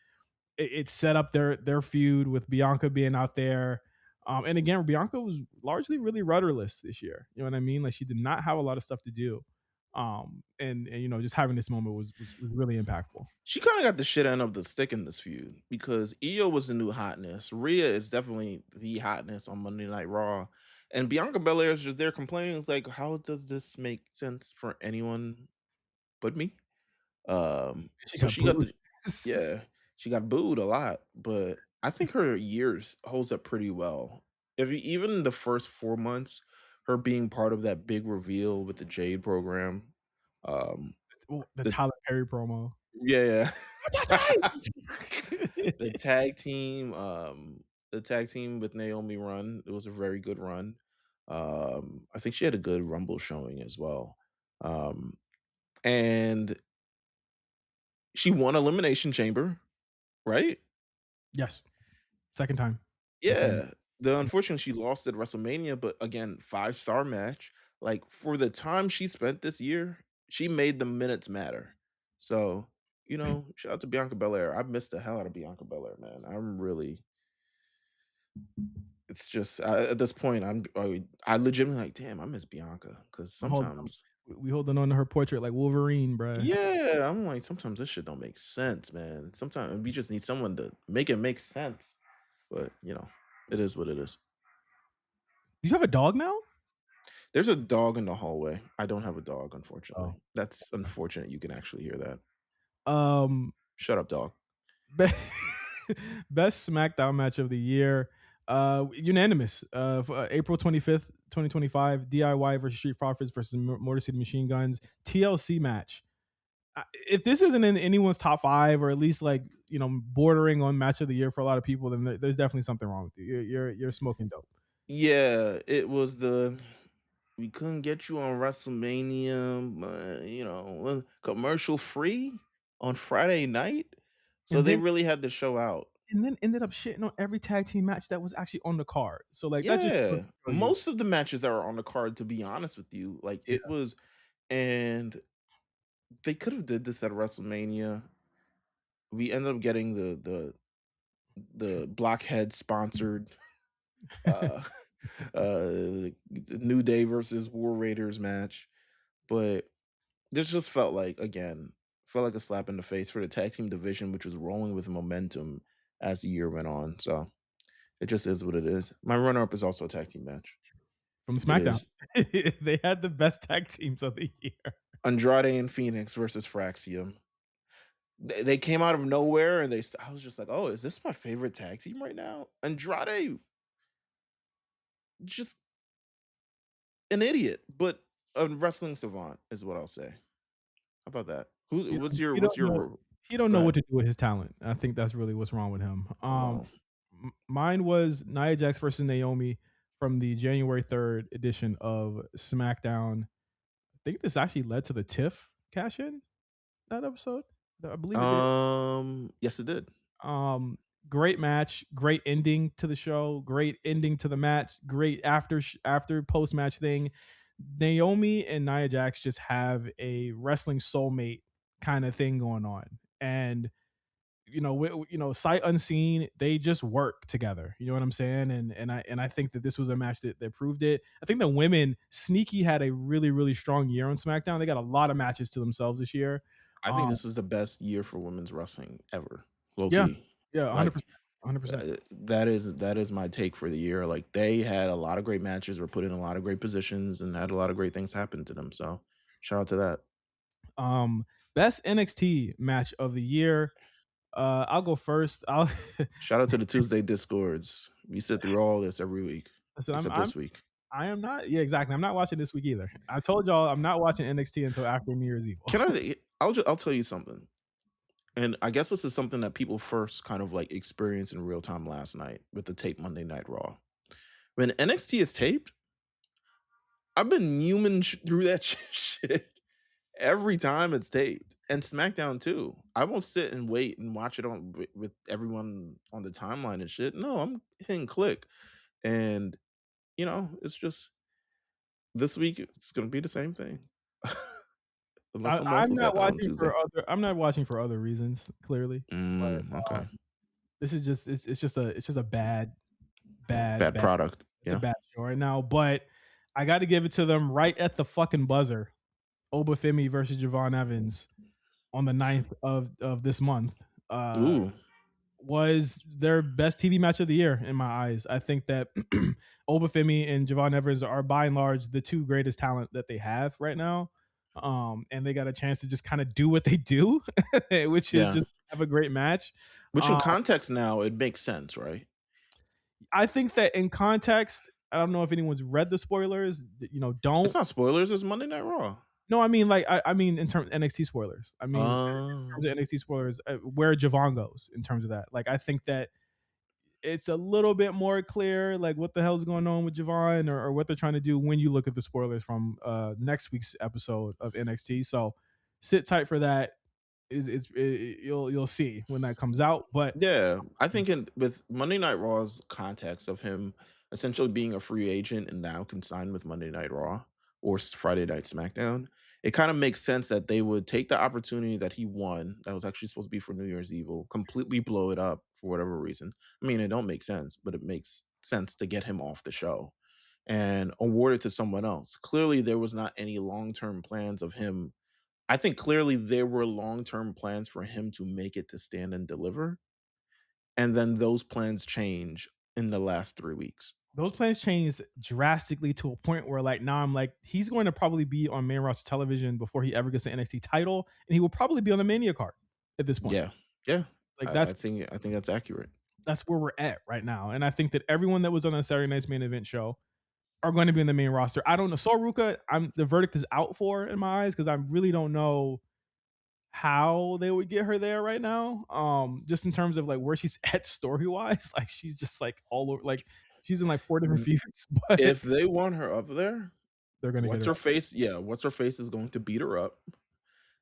It set up their feud with Bianca being out there. And again, Bianca was largely really rudderless this year. You know what I mean? Like she did not have a lot of stuff to do. And you know, just having this moment was really impactful. She kinda got the shit end of the stick in this feud because Io was the new hotness. Rhea is definitely the hotness on Monday Night Raw, and Bianca Belair is just there complaining. It's like, "How does this make sense for anyone but me?" She So got she got booed. the yeah, she got booed a lot, but I think her years holds up pretty well. If you even the first 4 months, her being part of that big reveal with the Jade program, um, Ooh, the the Tyler Perry promo. yeah, That's yeah. right. The tag team, the tag team with Naomi run, it was a very good run. I think she had a good Rumble showing as well. Um, and she won Elimination Chamber, right? Yes. Second time. That's right. Yeah. The unfortunately, she lost at WrestleMania, but again, five-star match. Like, for the time she spent this year, she made the minutes matter. So, shout out to Bianca Belair. I missed the hell out of Bianca Belair, man. I'm really it's just at this point, I legitimately like, damn, I miss Bianca because Hold on. sometimes. We holding on to her portrait like Wolverine, bruh. Yeah, I'm like, sometimes this shit don't make sense, man. Sometimes we just need someone to make it make sense. But it is what it is. Do you have a dog now? There's a dog in the hallway. I don't have a dog, Oh, unfortunately. That's unfortunate. You can actually hear that. um, Shut up, dog. be- best SmackDown match of the year, unanimous. April 25th, 2025, DIY versus Street Profits versus Motor City Machine Guns TLC match. If this isn't in anyone's top five, or at least like bordering on match of the year for a lot of people, then there's definitely something wrong with you. You're smoking dope. Yeah, it was the we couldn't get you on WrestleMania, but, commercial free on Friday night. So And they then really had the show out. ended up shitting on every tag team match that was actually on the card. So like that just goes Yeah. to show you. Most of the matches that are on the card, to be honest with you, like it Yeah. was, and they could have did this at WrestleMania. We ended up getting the Blockhead sponsored uh New Day versus War Raiders match. But this just felt like a slap in the face for the tag team division, which was rolling with momentum as the year went on. So it just is what it is. My runner up is also a tag team match. From It SmackDown. is They had the best tag teams of the year. Andrade and Phoenix versus Fraxium. They came out of nowhere, and I was just like, oh, is this my favorite tag team right now? Andrade, just an idiot, but a wrestling savant is what I'll say. How about that? You What's you what's don't know your he don't go know ahead. what to do with his talent. I think that's really what's wrong with him. Well, Mine was Nia Jax versus Naomi from the January 3rd edition of SmackDown. I think this actually led to the Tiff cash in that episode. I believe it did. yes, it did. Um, Great match, great ending to the show, great ending to the match, great after post match thing. Naomi and Nia Jax just have a wrestling soulmate kind of thing going on, and sight unseen, they just work together. You know what I'm saying? And I think that this was a match that proved it. I think the women sneaky had a really really strong year on SmackDown. They got a lot of matches to themselves this year. I think Um, this is the best year for women's wrestling ever. Low yeah, key. yeah, Like 100%, 100%. that is my take for the year. Like they had a lot of great matches, were put in a lot of great positions, and had a lot of great things happen to them. So shout out to that. Um, Best NXT match of the year. I'll go first. I'll Shout out to the Tuesday Discords. We sit through all this every week, listen. except this week. I am not. Yeah, exactly. I'm not watching this week either. I told y'all I'm not watching NXT until after New Year's Evil. Can I? I'll tell you something. And I guess this is something that people first kind of like experienced in real time last night with the tape Monday Night Raw. When NXT is taped, I've been human through that shit every time it's taped, and SmackDown too. I won't sit and wait and watch it on with everyone on the timeline and shit. No, I'm hitting click, and it's just this week. It's gonna be the same thing, unless something else I'm has not happened on watching Tuesday. for other. I'm not watching for other reasons. Clearly, but Okay, this is just it's just a bad bad. product. It's a Yeah. bad show right now. But I got to give it to them right at the fucking buzzer. Obafemi versus Javon Evans on the 9th of this month. Uh, Ooh. was their best TV match of the year in my eyes. I think that Obafemi and Javon Evans are by and large the two greatest talent that they have right now. And they got a chance to just kind of do what they do, which is Yeah. just have a great match. Which in Um, context now it makes sense, right? I think that in context, I don't know if anyone's read the spoilers. It's Don't. not spoilers. It's Monday Night Raw. No, I mean like I mean in terms of NXT spoilers. I mean in terms Um. of NXT spoilers, where Javon goes in terms of that. Like I think that it's a little bit more clear, like what the hell's going on with Javon, or what they're trying to do when you look at the spoilers from next week's episode of NXT. So sit tight for that. You'll see when that comes out. But Yeah, I think with Monday Night Raw's context of him essentially being a free agent and now consigned with Monday Night Raw or Friday Night SmackDown, it kind of makes sense that they would take the opportunity that he won, that was actually supposed to be for New Year's Evil, completely blow it up for whatever reason. I mean, it don't make sense, but it makes sense to get him off the show. and award it to someone else. Clearly, there was not any long-term plans of him. I think clearly there were long-term plans for him to make it to Stand and Deliver, and then those plans change in the last 3 weeks. Those plans changed drastically to a point where like now I'm like he's going to probably be on main roster television before he ever gets the NXT title, and he will probably be on the Mania card at this point. Yeah. Yeah. Like I think that's accurate. that's where we're at right now, and I think that everyone that was on the Saturday Night's main event show are going to be in the main roster. I don't know. Soruka, the verdict is out for in my eyes because I really don't know how they would get her there right now. Just in terms of like where she's at story wise, like she's just like all over. Like she's in like four different Mm, feuds, but if they want her up there, they're gonna get what's her. her face yeah, what's her face is going to beat her up.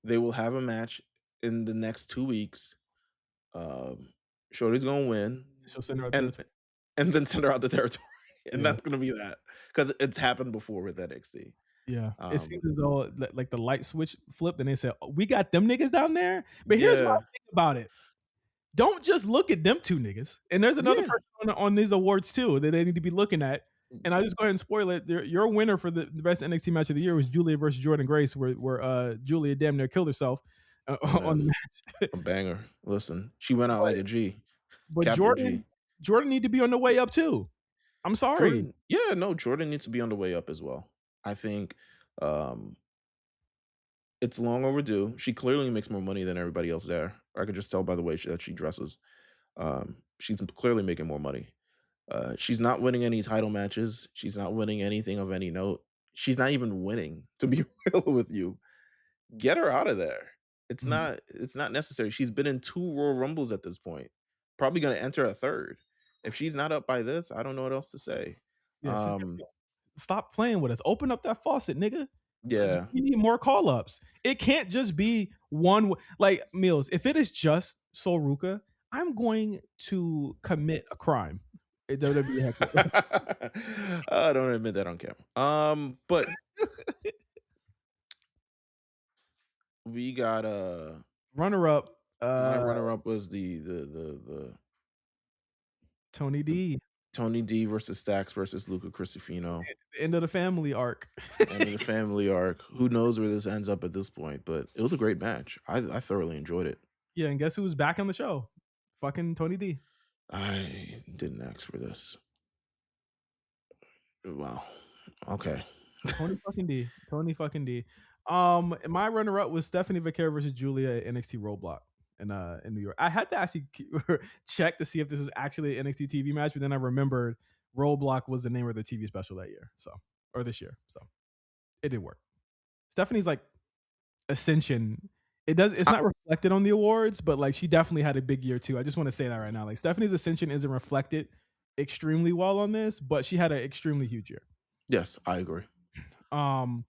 They will have a match in the next 2 weeks. Um, Shorty's gonna win, She'll send her out and there. then send her out the territory, and Yeah, that's gonna be that because it's happened before with NXT. yeah. It seems Um, as though like the light switch flipped, and they said, oh, "We got them niggas down there." But here's my yeah, thing about it: don't just look at them two niggas. And there's another yeah. person on these awards too that they need to be looking at. And I'll just go ahead and spoil it. Your winner for the best NXT match of the year was Julia versus Jordan Grace, where Julia damn near killed herself on the Man, match. a banger. Listen, she went out but like a G, but capital Jordan G. Jordan need to be on the way up too. I'm sorry. Jordan, yeah, no, Jordan needs to be on the way up as well. I think um, it's long overdue. She clearly makes more money than everybody else there. I could just tell by the way that she dresses. She's clearly making more money. She's not winning any title matches. She's not winning anything of any note. She's not even winning, to be real with you. Get her out of there. Mhm. It's not necessary. She's been in 2 Royal Rumbles at this point. Probably gonna enter a 3rd. If she's not up by this, I don't know what else to say. Yeah, she's gonna Um, be stop playing with us. Open up that faucet, nigga. yeah. We need more call ups. It can't just be one. Like Meals, if it is just Soruka, I'm going to commit a crime at WWE headquarters. Don't admit that on camera. But we got, Runner up, my runner-up was the Tony the D. Tony D versus Stacks versus Luca Crisafino. The end of the family arc. End of the family arc. Who knows where this ends up at this point, but it was a great match. I thoroughly enjoyed it. Yeah, and guess who was back on the show? Fucking Tony D. I didn't ask for this. Wow. Okay. Tony fucking D. Tony fucking D. My runner up was Stephanie Vaquer versus Julia at NXT Roadblock in New York. I had to actually check to see if this was actually an NXT TV match, but then I remembered Roadblock was the name of the TV special that year, so or this year, so it did work. Stephanie's like ascension. It's I, not reflected on the awards, but like she definitely had a big year too. I just want to say that right now. Like Stephanie's ascension isn't reflected extremely well on this, but she had an extremely huge year. yes, I agree. Um,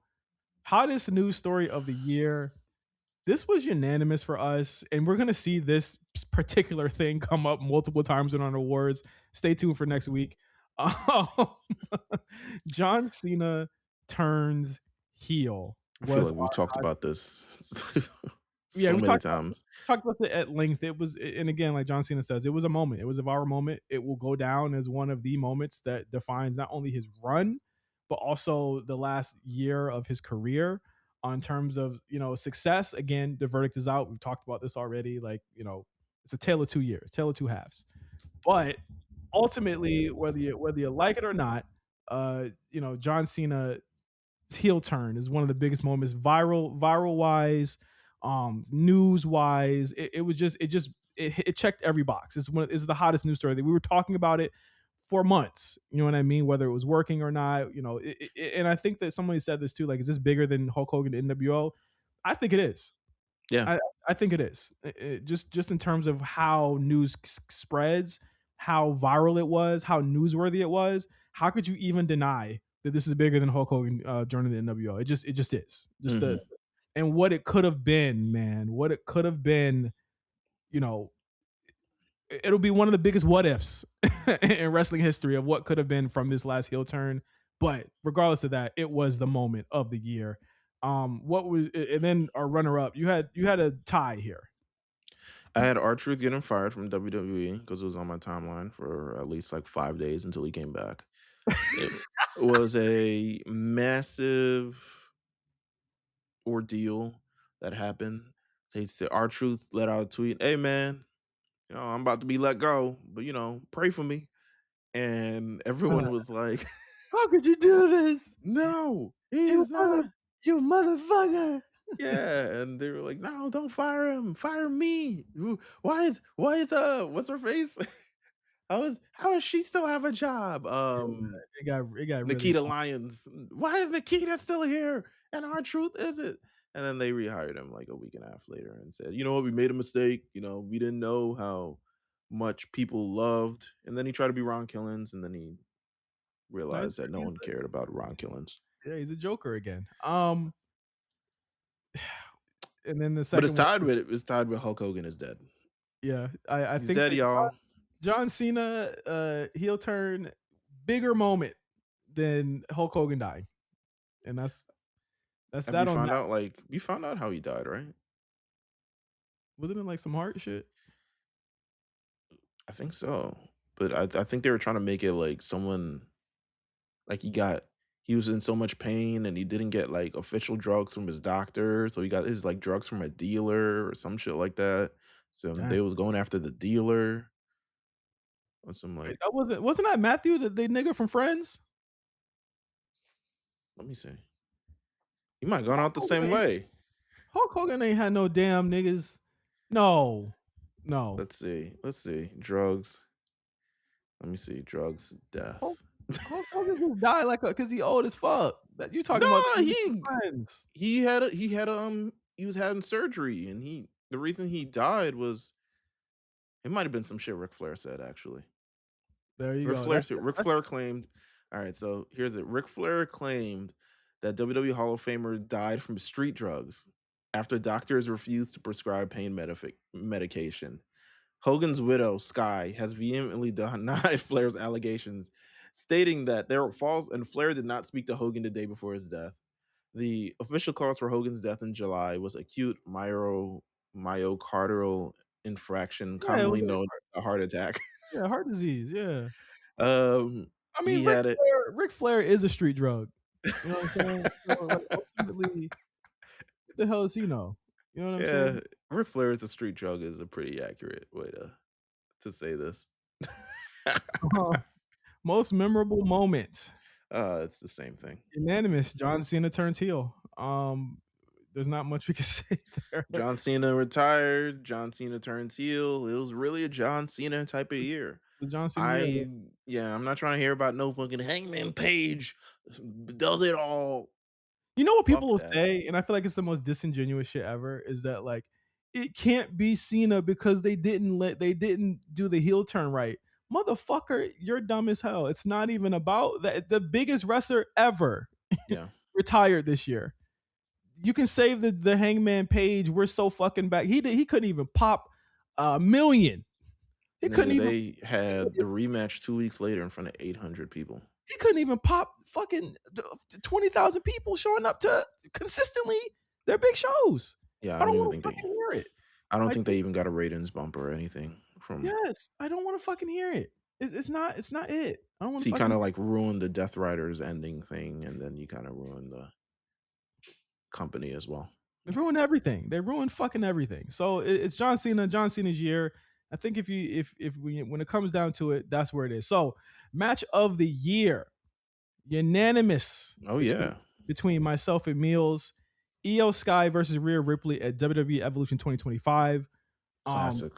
Hottest news story of the year. This was unanimous for us, and we're gonna see this particular thing come up multiple times on awards. Stay tuned for next week. Um, John Cena turns heel I feel was like we've talked about this yeah, so we many talked times. about it at length. It was, and again, like John Cena says, it was a moment. It was a viral moment. It will go down as one of the moments that defines not only his run, but also the last year of his career on terms of success. Again, the verdict is out. We've talked about this already. Like it's a tale of 2 years, tale of two halves. But ultimately, whether you like it or not, John Cena heel turn is one of the biggest moments, viral wise, news wise. It was just it checked every box. It's the hottest news story that we were talking about it for months. You know what I mean? Whether it was working or not, and I think that somebody said this too. Like, is this bigger than Hulk Hogan NWO? I think it is. Yeah. I, I think it is. Just in terms of how news spreads, how viral it was, how newsworthy it was. How could you even deny that this is bigger than Hulk Hogan joining the NWO? It just is. Just the Hmm. and what it could have been, man. What it could have been. You know, it'll be one of the biggest what ifs in wrestling history of what could have been from this last heel turn. But regardless of that, it was the moment of the year. What was and then our runner up? You had a tie here. I had R-Truth getting fired from WWE because it was on my timeline for at least like 5 days until he came back. It was a massive ordeal that happened. They said our truth let out a tweet, "Hey man, I'm about to be let go, but pray for me." And everyone was like, How could you do this? "No, You he's mother, not." you motherfucker. Yeah, and they were like, "No, don't fire him, fire me. Why is what's her face? How is she still have a job? It got really Nikita Lyons. Why is Nikita still here? And our truth is it?" And then they rehired him like a week and a half later and said, "You know what? We made a mistake. We didn't know how much people loved." And then he tried to be Ron Killens, and then he nice. realized that no one cared about Ron Killens. Yeah, he's a joker again. And then the But it's second one, tied with it's tied with Hulk Hogan is dead. yeah, I He's think dead, that y'all. John Cena heel turn, bigger moment than Hulk Hogan dying, and that's Have you that on found that. out like you found out how he died, right? Wasn't it like some heart shit? I think so. But I think they were trying to make it like someone like he was in so much pain and he didn't get like official drugs from his doctor, so he got his like drugs from a dealer or some shit like that. So Damn. they was going after the dealer or some Wait, like that wasn't that Matthew, the nigga from Friends? let me see. He might have gone Hulk out the Hogan same ain't way. Hulk Hogan ain't had no damn niggas. No, no. Let's see. Let's see. Drugs. Let me see. Drugs, Hulk, death. Hulk Hogan just died like because he old as fuck. That you talking about No, the nigga from Friends? he was having surgery and the reason he died was it might have been some shit Ric Flair said actually. There you Ric go. Flair said Ric Flair claimed all right, so here's it. Ric Flair claimed that WWE Hall of Famer died from street drugs after doctors refused to prescribe pain medication. Hogan's widow, Sky, has vehemently denied Flair's allegations, stating that they were false and Flair did not speak to Hogan the day before his death. The official cause for Hogan's death in July was acute myocardial infraction, Yeah, it was commonly known as a heart attack. yeah, heart disease. Yeah. I mean, He Ric had it. Flair. Ric Flair is a street drug. You know what I'm saying? So like ultimately, what the hell does he know? You know what I'm Yeah, saying? Ric Flair is a street drug is a pretty accurate way to say this. Uh-huh. Most memorable moment. It's the same thing. Unanimous. John Cena turns heel. There's not much we can say there. John Cena retired. John Cena turns heel. It was really a John Cena type of year. The John Cena year. I Yeah, I'm not trying to hear about no fucking Hangman Page does it all. You know what people Fuck will that. say, and I feel like it's the most disingenuous shit ever, is that like it can't be Cena because they didn't do the heel turn right. Motherfucker, you're dumb as hell. It's not even about that. The biggest wrestler ever Yeah. retired this year. You can save the Hangman Page. We're so fucking back. He couldn't even pop a million. He couldn't Nigga, even they had the rematch 2 weeks later in front of 800 people. he couldn't even pop fucking 20,000 people showing up to consistently their big shows. Yeah, I don't want to fucking hear it. I don't Like, think they even got a ratings bump or anything from yes, I don't want to fucking hear it. It's not it. I don't want so to you kind fucking of like ruined the Death Riders ending thing, and then you kind of ruined the company as well. they ruined everything. They ruined fucking everything. So it's John Cena, John Cena's year. I think when it comes down to it, that's where it is. So match of the year, unanimous Oh between yeah, myself and Meelz. Io Sky versus Rhea Ripley at WWE Evolution 2025. Um, classic.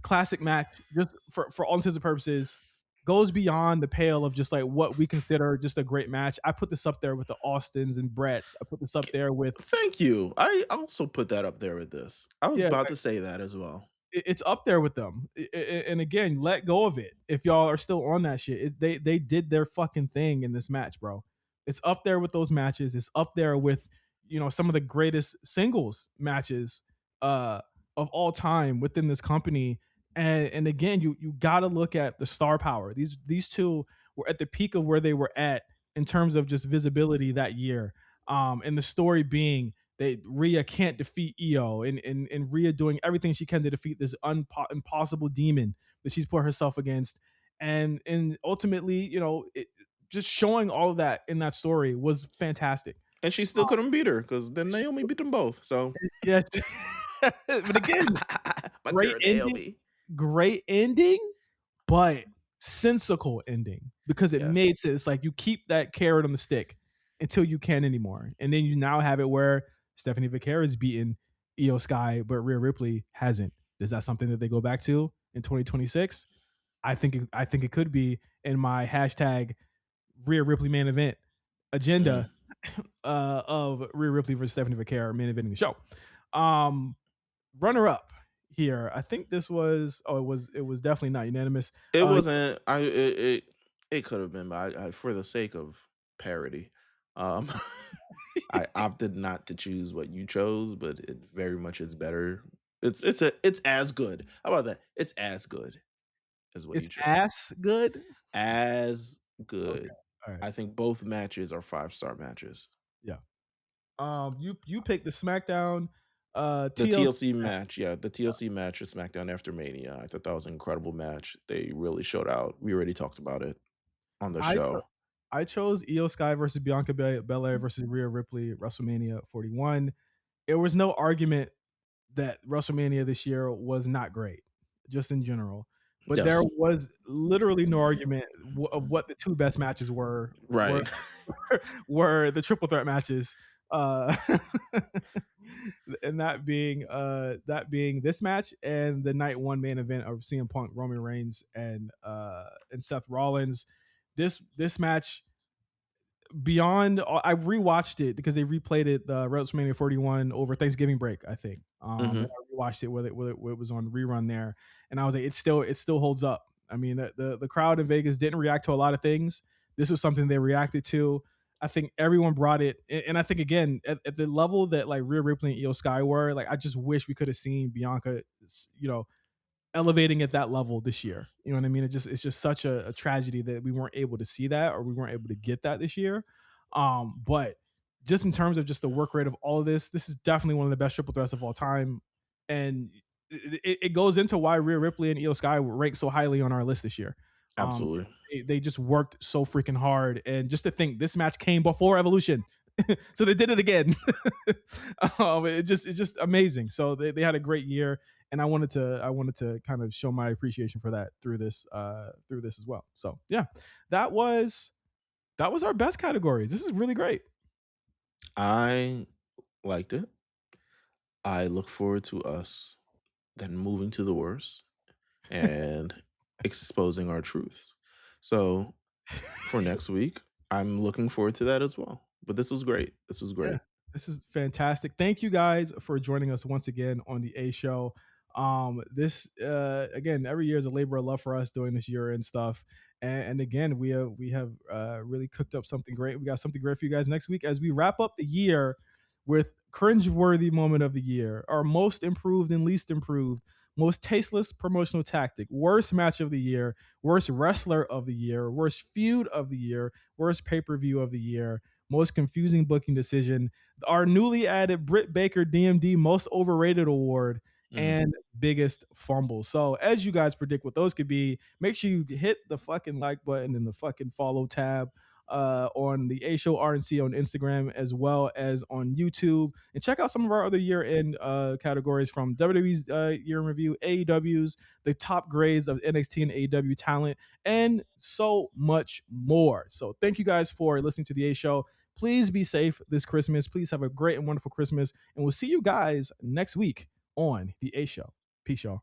classic match, just for all intents and purposes, goes beyond the pale of just like what we consider just a great match. I put this up there with the Austins and Bretts. I put this up there with Thank you. I also put that up there with this. I was yeah, about to say that as well. it's up there with them. And again, let go of it if y'all are still on that shit. They did their fucking thing in this match, bro. It's up there with those matches. It's up there with some of the greatest singles matches uh, of all time within this company. And again, you got to look at the star power. These two were at the peak of where they were at in terms of just visibility that year. And the story being they Rhea can't defeat Io, and Rhea doing everything she can to defeat this impossible demon that she's put herself against, and ultimately, just showing all of that in that story was fantastic. And she still couldn't beat her because then Naomi beat them both. So Yes. But again, my great girl ending, Naomi. great ending, but sensical ending because it Yes. made sense. It's like you keep that carrot on the stick until you can't anymore. And then you now have it where Stephanie Vaquer has beaten Io Sky, but Rhea Ripley hasn't. Is that something that they go back to in 2026? I think it could be in my hashtag Rhea Ripley main event agenda Mm. of Rhea Ripley versus Stephanie Vaquer main eventing the show. Um, Runner up here. I think this was. Oh, it was definitely not unanimous. It wasn't. It could have been, but for the sake of parody, um, I opted not to choose what you chose, but it very much is better. It's as good. How about that? It's as good as what It's you chose. ass good. As Okay. good. All right. I think both matches are 5-star matches. Yeah. You picked the SmackDown The TLC TLC match. match, yeah, the Yeah. TLC match with SmackDown after Mania. I thought that was an incredible match. They really showed out. We already talked about it on the I cho- show. I chose Io Sky versus Bianca Belair versus Rhea Ripley WrestleMania 41. There was no argument that WrestleMania this year was not great, just in general. But there Yes. was literally no argument of what the two best matches were Right. were the triple threat matches. Uh, and that being this match and the night one main event of CM Punk, Roman Reigns, and Seth Rollins. This match beyond I rewatched it because they replayed it WrestleMania 41 over Thanksgiving break, I think. And Mhm. I rewatched it whether it was on rerun there, and I was like, it still holds up. I mean, the crowd in Vegas didn't react to a lot of things. This was something they reacted to. I think everyone brought it, and I think again at the level that like Rhea Ripley and Io Sky were, like I just wish we could have seen Bianca, elevating at that level this year. You know what I mean? It's just such a tragedy that we weren't able to see that or we weren't able to get that this year. But just in terms of just the work rate of all of this is definitely one of the best triple threats of all time. And it goes into why Rhea Ripley and Io Sky were ranked so highly on our list this year. Um, Absolutely. they just worked so freaking hard. And just to think this match came before Evolution. So they did it again. It's just amazing. So they had a great year, and I wanted to kind of show my appreciation for that through this as well. So yeah, that was that was our best categories. This is really great. I liked it. I look forward to us then moving to the worst and exposing our truths. So for next week, I'm looking forward to that as well. But this was great. This was Yeah, great. this is fantastic. Thank you guys for joining us once again on the A Show. This again, every year is a labor of love for us doing this year and stuff. And again, we have really cooked up something great. We got something great for you guys next week as we wrap up the year with cringe-worthy moment of the year, our most improved and least improved, most tasteless promotional tactic, worst match of the year, worst wrestler of the year, worst feud of the year, worst pay-per-view of the year, most confusing booking decision, our newly added Britt Baker DMD Most Overrated Award, Mhm. and biggest fumble. So, as you guys predict what those could be, make sure you hit the fucking like button and the fucking follow tab on the A Show RNC on Instagram as well as on YouTube. And check out some of our other year end categories from WWE's year in review, AEW's, the top grades of NXT and AEW talent, and so much more. So, thank you guys for listening to the A Show. Please be safe this Christmas. Please have a great and wonderful Christmas. And we'll see you guys next week on The A Show. Peace, y'all.